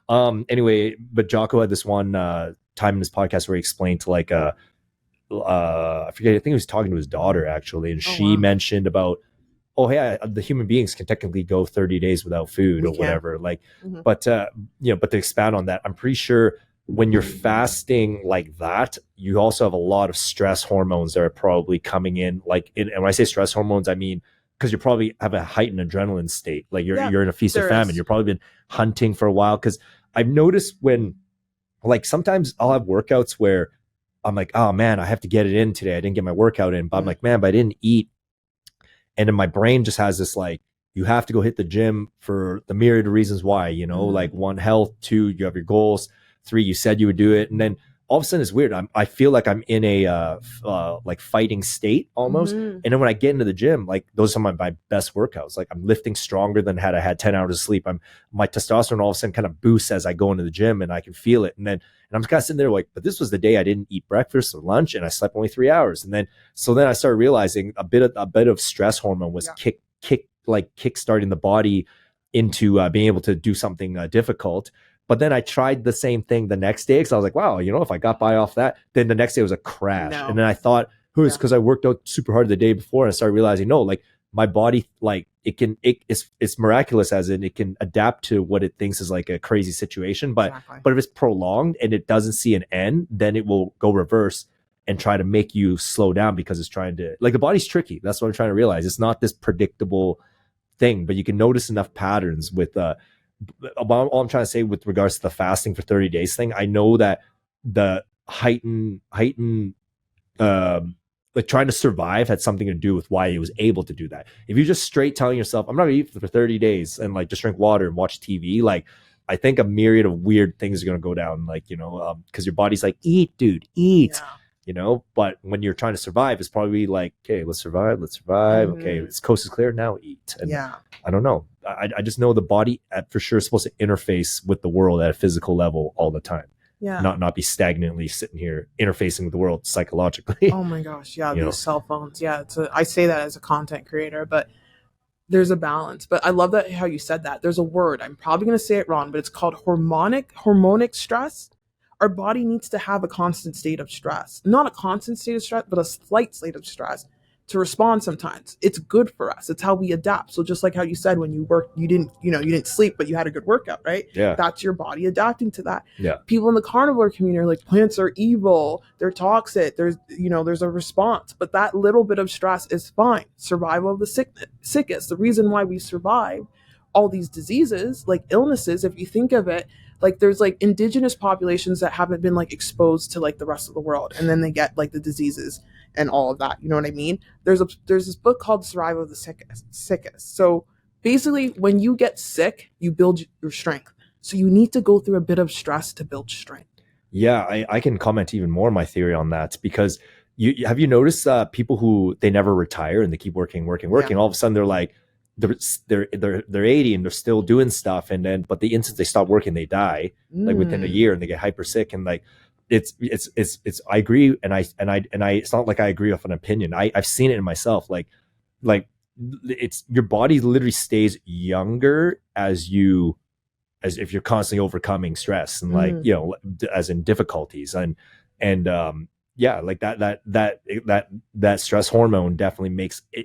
Anyway, but Jocko had this one time in his podcast where he explained to like I forget. I think he was talking to his daughter actually, and she mentioned about, oh yeah, the human beings can technically go 30 days without food or whatever. Like, but to expand on that, I'm pretty sure when you're fasting like that, you also have a lot of stress hormones that are probably coming in. And when I say stress hormones, I mean, because you probably have a heightened adrenaline state. Like you're in a feast or famine. You've probably been hunting for a while. Because I've noticed when like sometimes I'll have workouts where I'm like, oh man, I have to get it in today. I didn't get my workout in, but I'm like, man, but I didn't eat. And then my brain just has this like, you have to go hit the gym for the myriad of reasons why, you know, like 1, health, 2, you have your goals, 3, you said you would do it. And then all of a sudden it's weird. I feel like I'm in a like fighting state almost. And then when I get into the gym, like those are some of my best workouts. Like I'm lifting stronger than had I had 10 hours of sleep. My testosterone all of a sudden kind of boosts as I go into the gym, and I can feel it. And I'm just kind of sitting there like, but this was the day I didn't eat breakfast or lunch and I slept only 3 hours. And then I started realizing a bit of stress hormone was kick starting the body into being able to do something difficult. But then I tried the same thing the next day because I was like, wow, you know, if I got by off that, then the next day was a crash. And then I thought, it's because I worked out super hard the day before. And I started realizing, no, like my body, like it's miraculous as in it can adapt to what it thinks is like a crazy situation. But if it's prolonged and it doesn't see an end, then it will go reverse and try to make you slow down because it's trying to, like, the body's tricky. That's what I'm trying to realize. It's not this predictable thing, but you can notice enough patterns with all I'm trying to say with regards to the fasting for 30 days thing. I know that the heightened like trying to survive had something to do with why he was able to do that. If you're just straight telling yourself, I'm not gonna eat for 30 days and like just drink water and watch TV, like I think a myriad of weird things are gonna go down, like, you know, because your body's like, eat, dude, eat. You know, but when you're trying to survive, it's probably like, okay, let's survive. Okay, this coast is clear, now eat. And I don't know. I just know the body for sure is supposed to interface with the world at a physical level all the time. Not be stagnantly sitting here interfacing with the world psychologically. Oh my gosh, these cell phones. I say that as a content creator, but there's a balance. But I love that how you said that. There's a word, I'm probably going to say it wrong, but it's called hormonic stress. Our body needs to have a constant state of stress, not a constant state of stress, but a slight state of stress to respond. Sometimes it's good for us. It's how we adapt. So just like how you said, when you work, you didn't sleep, but you had a good workout, right? That's your body adapting to that. People in the carnivore community are like, plants are evil, they're toxic, there's a response, but that little bit of stress is fine. Survival of the sickest. The reason why we survive all these diseases, like illnesses, if you think of it, like there's like indigenous populations that haven't been like exposed to like the rest of the world, and then they get like the diseases and all of that. You know what I mean? There's this book called Survival of the Sickest. So basically, when you get sick, you build your strength. So you need to go through a bit of stress to build strength. Yeah, I can comment even more on my theory on that, because have you noticed people who they never retire and they keep working, all of a sudden they're like, they're 80 and they're still doing stuff, and then but the instant they stop working they die like within a year, and they get hyper sick. And like it's I agree, and I it's not like I agree with an opinion. I've seen it in myself, like it's your body literally stays younger as if you're constantly overcoming stress and like, you know, as in difficulties and like that stress hormone definitely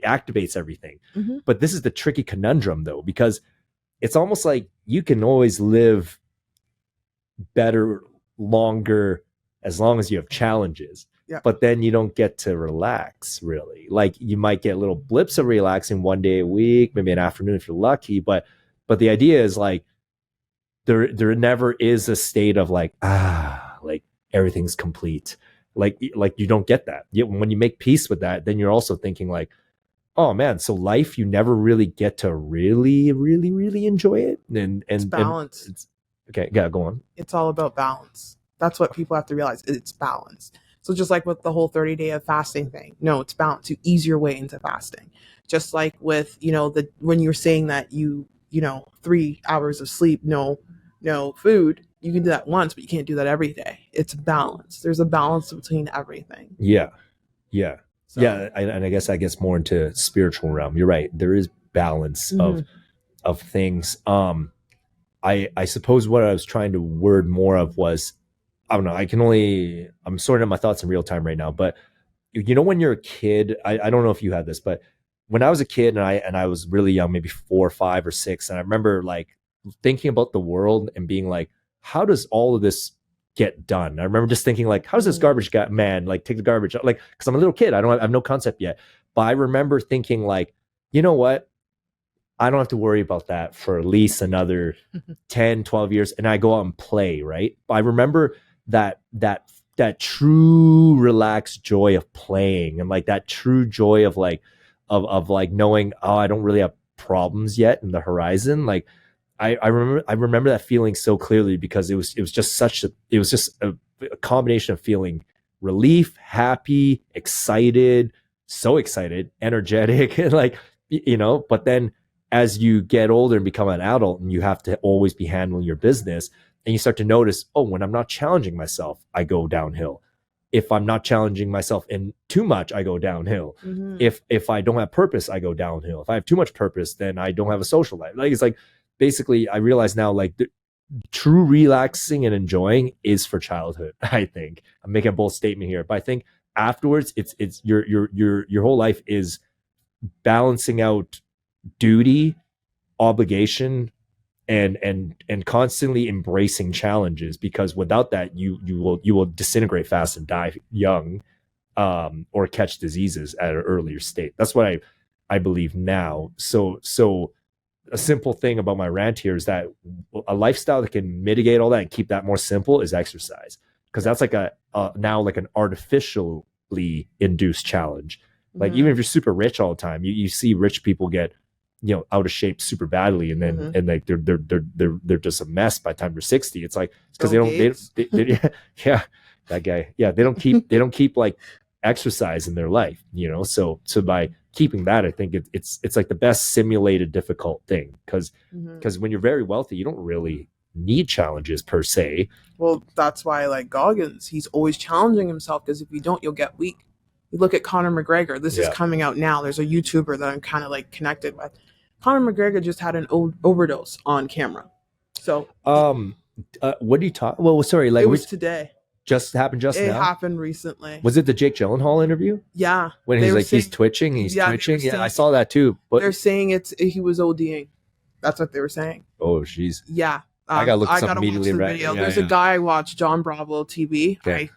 activates everything. But this is the tricky conundrum though, because it's almost like you can always live better, longer, as long as you have challenges. But then you don't get to relax really. Like you might get little blips of relaxing one day a week, maybe an afternoon if you're lucky. But the idea is like there never is a state of like, like everything's complete. Like you don't get that. When you make peace with that, then you're also thinking like, oh man, so life, you never really get to really, really, really enjoy it. And it's balance. Okay, yeah, go on. It's all about balance. That's what people have to realize. It's balance. So just like with the whole 30-day of fasting thing, no, it's balance. You ease your way into fasting. Just like with, when you're saying that 3 hours of sleep, no food, you can do that once, but you can't do that every day. It's balance. There's a balance between everything. Yeah. And I guess that gets more into spiritual realm. You're right. There is balance of things. I suppose what I was trying to word more of was, I don't know, I'm sorting out my thoughts in real time right now, but when you're a kid, I don't know if you had this, but when I was a kid and I was really young, maybe 4 or 5 or 6, and I remember like thinking about the world and being like, how does all of this get done? I remember just thinking like, how does this garbage man like take the garbage out? Like, because I'm a little kid, I have no concept yet, but I remember thinking like, you know what, I don't have to worry about that for at least another 10, 12 years, and I go out and play, right? I remember that true relaxed joy of playing, and like that true joy of like of like knowing, oh, I don't really have problems yet in the horizon. Like I remember that feeling so clearly, because it was just a combination of feeling relief, happy, excited, so excited, energetic, and like, but then as you get older and become an adult and you have to always be handling your business, and you start to notice, oh, when I'm not challenging myself, I go downhill. If I'm not challenging myself in too much, I go downhill. Mm-hmm. If I don't have purpose, I go downhill. If I have too much purpose, then I don't have a social life. Like, it's like, basically, I realize now, like, the true relaxing and enjoying is for childhood. I think I'm making a bold statement here, but I think afterwards, it's your whole life is balancing out duty, obligation, and constantly embracing challenges, because without that, you will disintegrate fast and die young, or catch diseases at an earlier state. That's what I believe now. So a simple thing about my rant here is that a lifestyle that can mitigate all that and keep that more simple is exercise, because that's like now like an artificially induced challenge. Like, even if you're super rich all the time, you see rich people get, out of shape super badly, and then and like they're just a mess by the time they're 60. It's like, it's because they yeah, that guy, yeah, they don't keep like exercise in their life, so by keeping that, I think it's like the best simulated difficult thing, because when you're very wealthy, you don't really need challenges per se. Well, that's why, like Goggins, he's always challenging himself, because if you don't, you'll get weak. You look at Conor McGregor. This is coming out now. There's a YouTuber that I'm kind of like connected with. Conor McGregor just had an overdose on camera. So what do you talk? Well, sorry, like, it was today. Just happened now? It happened recently. Was it the Jake Gyllenhaal interview? Yeah. When he's like, he's twitching, twitching. Yeah, I saw that too. But they're saying he was ODing. That's what they were saying. Oh, jeez. Yeah. I gotta look up immediately. Watch the video. There's a guy I watch, John Bravo TV. Okay.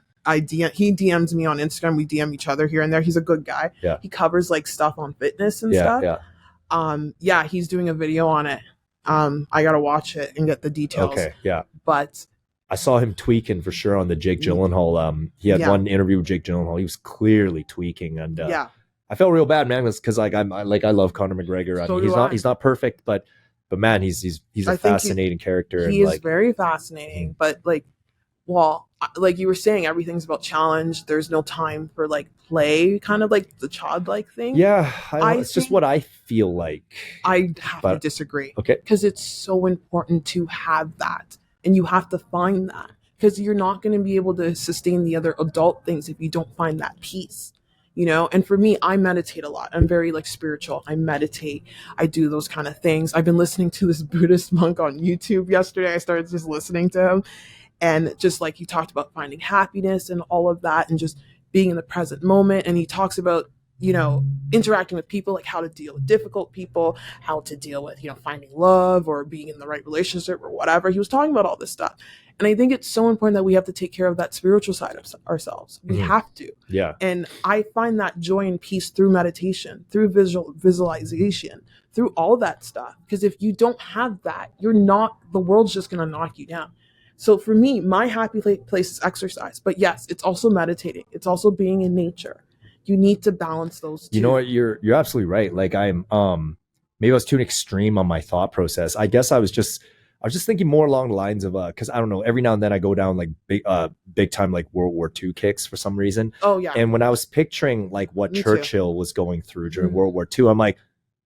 He DMs me on Instagram. We DM each other here and there. He's a good guy. Yeah. He covers like stuff on fitness and stuff. Yeah. He's doing a video on it. I gotta watch it and get the details. Okay. Yeah. But I saw him tweaking for sure on the Jake Gyllenhaal. He had one interview with Jake Gyllenhaal. He was clearly tweaking, and I felt real bad, man, because like I love Conor McGregor. So he's not perfect, but man, he's a fascinating character. He is very fascinating, but like, well, like you were saying, everything's about challenge. There's no time for like play, kind of like the childlike thing. Yeah, it's just what I feel like. I have to disagree. Okay, because it's so important to have that. And you have to find that, because you're not going to be able to sustain the other adult things if you don't find that peace, And for me, I meditate a lot. I'm very like spiritual. I meditate. I do those kind of things. I've been listening to this Buddhist monk on YouTube yesterday. I started just listening to him, and just like he talked about finding happiness and all of that, and just being in the present moment. And he talks about, interacting with people, like how to deal with difficult people, how to deal with, finding love or being in the right relationship or whatever. He was talking about all this stuff. And I think it's so important that we have to take care of that spiritual side of ourselves. We have to. Yeah. And I find that joy and peace through meditation, through visualization, through all that stuff. Because if you don't have that, the world's just going to knock you down. So for me, my happy place is exercise. But yes, it's also meditating. It's also being in nature. You need to balance those two. You know what? You're absolutely right. Like, I'm maybe I was too extreme on my thought process. I guess I was just thinking more along the lines of because I don't know, every now and then I go down like big time like World War II kicks for some reason. Oh yeah. And when I was picturing like what Churchill was going through during World War II, I'm like,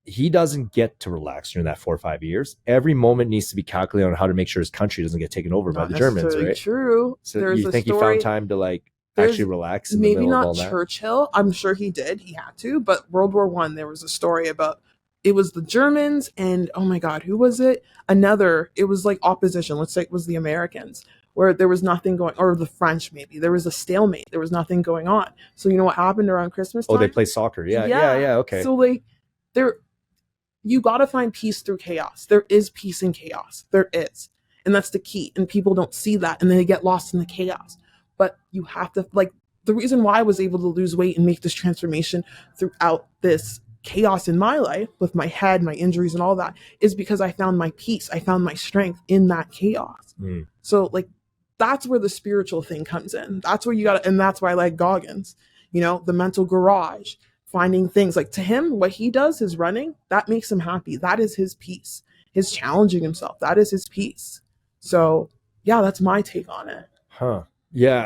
he doesn't get to relax during that 4 or 5 years. Every moment needs to be calculated on how to make sure his country doesn't get taken over by the Germans, right? True. So you think he found time to like actually relax in the middle of all that? Maybe not Churchill. I'm sure he did. He had to. But World War I, there was a story about, it was the Germans and, oh my God, who was it? It was like opposition. Let's say it was the Americans, where there was nothing going, or the French maybe. There was a stalemate. There was nothing going on. So you know what happened around Christmas time? Oh, they play soccer. Yeah. Okay. So like, you got to find peace through chaos. There is peace in chaos. There is. And that's the key. And people don't see that, and they get lost in the chaos. But you have to, like, the reason why I was able to lose weight and make this transformation throughout this chaos in my life with my head, my injuries and all that, is because I found my peace. I found my strength in that chaos. So like, that's where the spiritual thing comes in. That's where you got to, and that's why I like Goggins, you know, the mental garage, finding things like to him, what he does, his running, that makes him happy. That is his peace. His challenging himself, that is his peace. So yeah, that's my take on it. Yeah,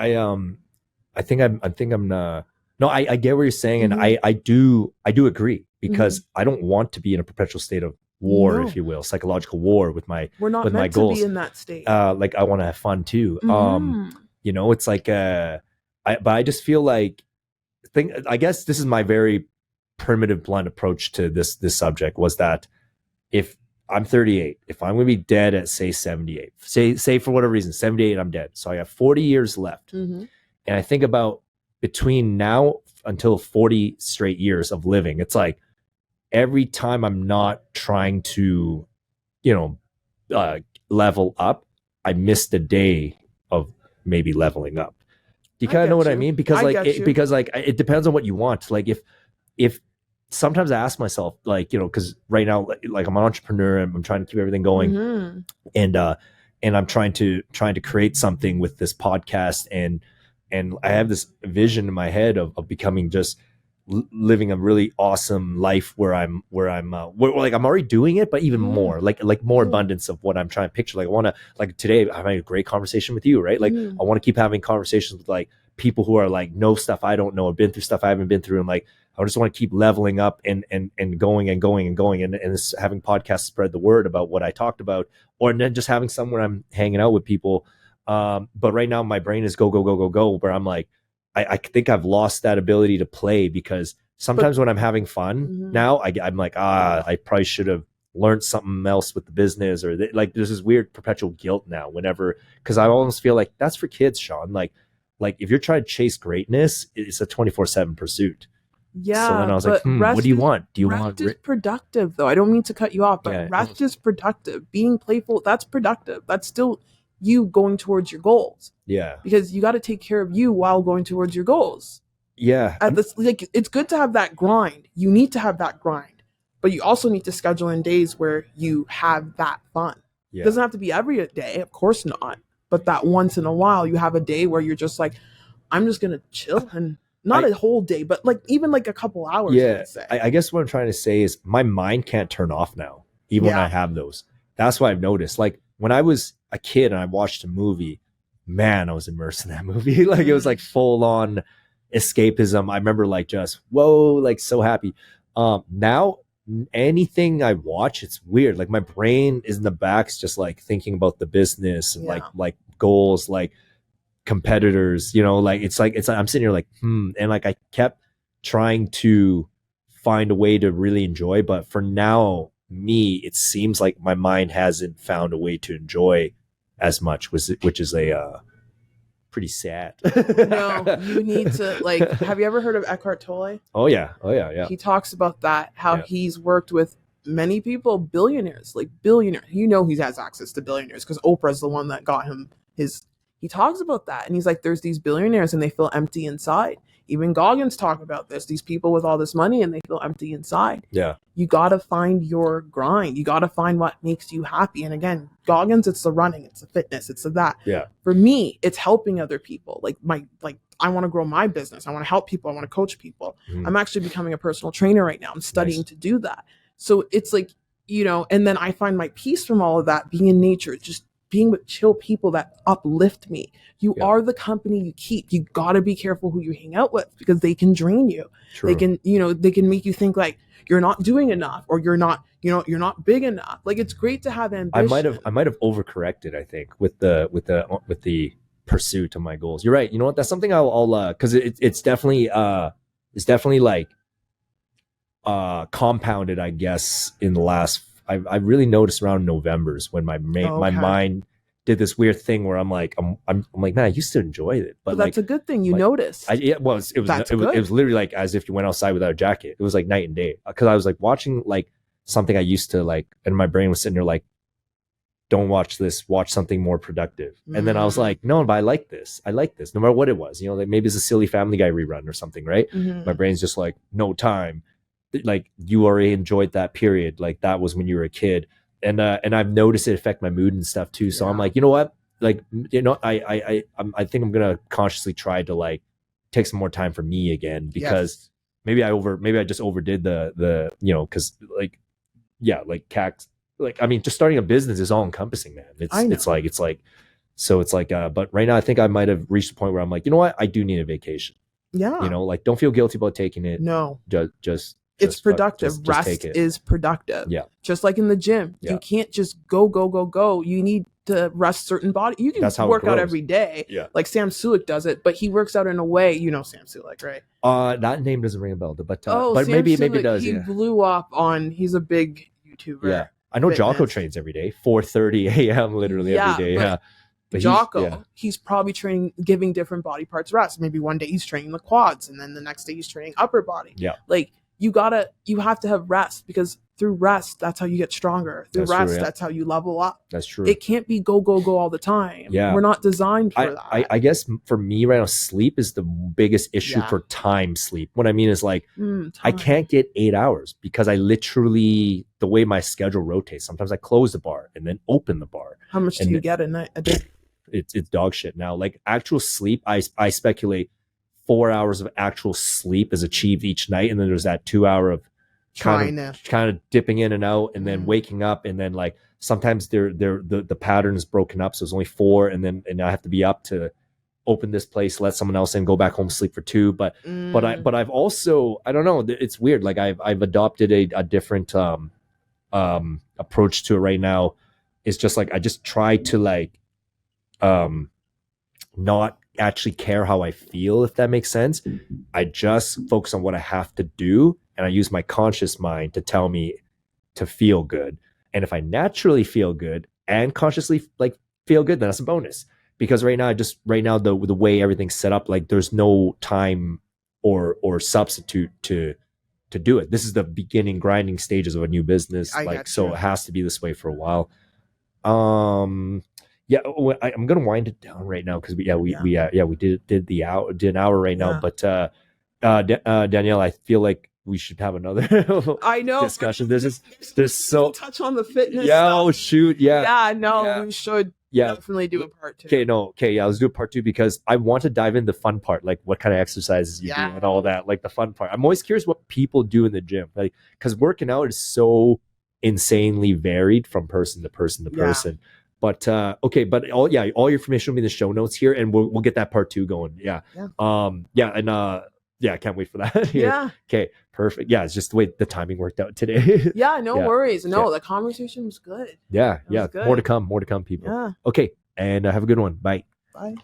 I think I'm no, I get what you're saying, and I do agree, because I don't want to be in a perpetual state of war, if you will, psychological war with my we're not with meant my goals. to be in that state. Like I want to have fun too. You know, it's like but I just feel like I guess this is my very primitive, blunt approach to this subject, was that if I'm 38, if I'm going to be dead at say 78, say for whatever reason 78, I'm dead, so I have 40 years left, and I think about between now until 40 straight years of living, it's like every time I'm not trying to, you know, level up, I missed a day of maybe leveling up. Do you kind of know what I mean? Because it depends on what you want. Like if sometimes I ask myself, like, you know, because right now, like I'm an entrepreneur and I'm trying to keep everything going, and I'm trying to create something with this podcast, and I have this vision in my head of becoming just living a really awesome life where I'm like I'm already doing it, but even more like more abundance of what I'm trying to picture. Like I want to, like today I'm having a great conversation with you, right? Like I want to keep having conversations with like people who are like know stuff I don't know, or been through stuff I haven't been through, and like I just want to keep leveling up and going and just having podcasts spread the word about what I talked about, or then just having somewhere I'm hanging out with people. But right now my brain is go where I'm like, I think I've lost that ability to play, because sometimes when I'm having fun now, I'm like, I probably should have learned something else with the business, or like there's this weird perpetual guilt now whenever, because I almost feel like that's for kids, Shawn. Like if you're trying to chase greatness, it's a 24/7 pursuit. Yeah. So then I was like, what do you want? Do you want rest is productive, though. I don't mean to cut you off, but rest is productive. Being playful, that's productive. That's still you going towards your goals. Yeah. Because you got to take care of you while going towards your goals. Yeah. Like it's good to have that grind. You need to have that grind, but you also need to schedule in days where you have that fun. Yeah. It doesn't have to be every day, of course not. But that once in a while, you have a day where you're just like, I'm just gonna chill, and not a whole day, but like even like a couple hours. Yeah. I guess what I'm trying to say is my mind can't turn off now, even when I have those. That's what I've noticed. Like when I was a kid and I watched a movie, man, I was immersed in that movie. Like it was like full on escapism. I remember like just whoa, like so happy. Now anything I watch, it's weird. Like my brain is in the back, it's just like thinking about the business and like goals, like competitors, you know, like it's like I'm sitting here like and like I kept trying to find a way to really enjoy, but for now it seems like my mind hasn't found a way to enjoy as much, which is a pretty sad. No, you need to, like, have you ever heard of Eckhart Tolle? Oh yeah. He talks about that, how he's worked with many people, billionaires, like billionaires. You know, he has access to billionaires because Oprah's the one that got him his. He talks about that, and he's like, there's these billionaires and they feel empty inside. Even Goggins talk about this. These people with all this money and they feel empty inside. Yeah. You got to find your grind. You got to find what makes you happy. And again, Goggins, it's the running, it's the fitness, it's the that. Yeah. For me, it's helping other people. Like I want to grow my business. I want to help people. I want to coach people. I'm actually becoming a personal trainer right now. I'm studying to do that. So it's like, you know, and then I find my peace from all of that, being in nature, just being with chill people that uplift me. You are the company you keep. You got to be careful who you hang out with because they can drain you. True. They can, you know, they can make you think like you're not doing enough or you're not, you know, you're not big enough. Like it's great to have ambition. I might have overcorrected, I think, with the pursuit of my goals. You're right. You know what? That's something I'll cause it's definitely like compounded, I guess, in the last, I really noticed around November's when my mind did this weird thing where I'm like, man, I used to enjoy it, but that's like, a good thing. You noticed. It was literally like as if you went outside without a jacket. It was like night and day because I was like watching like something I used to like, and my brain was sitting there like, don't watch this, watch something more productive. And then I was like, no, but I like this, no matter what it was, you know, like maybe it's a silly Family Guy rerun or something, right? My brain's just like, no time. Like you already enjoyed that period, like that was when you were a kid, and I've noticed it affect my mood and stuff too. So I'm like, you know what, like, you know, I think I'm gonna consciously try to like take some more time for me again, because maybe I just overdid the you know, because like, yeah, like Kaks, like, I mean, just starting a business is all encompassing, man. It's like so it's like but right now I think I might have reached the point where I'm like, you know what, I do need a vacation. Yeah. You know, like, don't feel guilty about taking it. No. Just it's productive. Just Rest is productive. Yeah. Just like in the gym. Yeah. You can't just go. You need to rest certain body. You can work out every day. Yeah. Like Sam Sulek does it, but he works out in a way, you know Sam Sulek, right? That name doesn't ring a bell, but Sam maybe Sulek, it does. He blew up on, he's a big YouTuber. Yeah. I know Jocko trains every day, 4:30 a.m. literally every day. Yeah. But Jocko, he's probably giving different body parts rest. Maybe one day he's training the quads, and then the next day he's training upper body. Yeah. Like, you have to have rest, because through rest, that's how you get stronger. Through rest, that's how you level up. That's true. It can't be go all the time. Yeah. We're not designed for that. I guess for me right now, sleep is the biggest issue for time sleep. What I mean is, like, I can't get 8 hours because I literally, the way my schedule rotates, sometimes I close the bar and then open the bar. How much do you get a day? It's dog shit now. Like, actual sleep, I speculate 4 hours of actual sleep is achieved each night, and then there's that 2 hour of kind of dipping in and out, and then waking up, and then like sometimes the pattern is broken up, so it's only 4, and I have to be up to open this place, let someone else in, go back home, sleep for 2. But I've also, I don't know, it's weird. Like, I've adopted a different approach to it right now. It's just like, I just try to like not actually care how I feel, if that makes sense. I just focus on what I have to do, and I use my conscious mind to tell me to feel good. And if I naturally feel good and consciously like feel good, then that's a bonus. Because right now the way everything's set up, like, there's no time or substitute to do it. This is the beginning grinding stages of a new business. So it has to be this way for a while. Yeah, I'm gonna wind it down right now, because we did an hour right now. But Danielle, I feel like we should have another discussion. There's so touch on the fitness. Yeah, stuff. Oh shoot, yeah. We should definitely do a part 2. Let's do a part 2, because I want to dive into the fun part, like what kind of exercises you do and all that, like the fun part. I'm always curious what people do in the gym, like, because working out is so insanely varied from person to person to person. But all your information will be in the show notes here, and we'll get that part 2 going. I can't wait for that. Yeah. Okay, perfect. Yeah, it's just the way the timing worked out today. No worries. No, the conversation was good. Yeah. More to come, people. Yeah. Okay, and have a good one. Bye. Bye.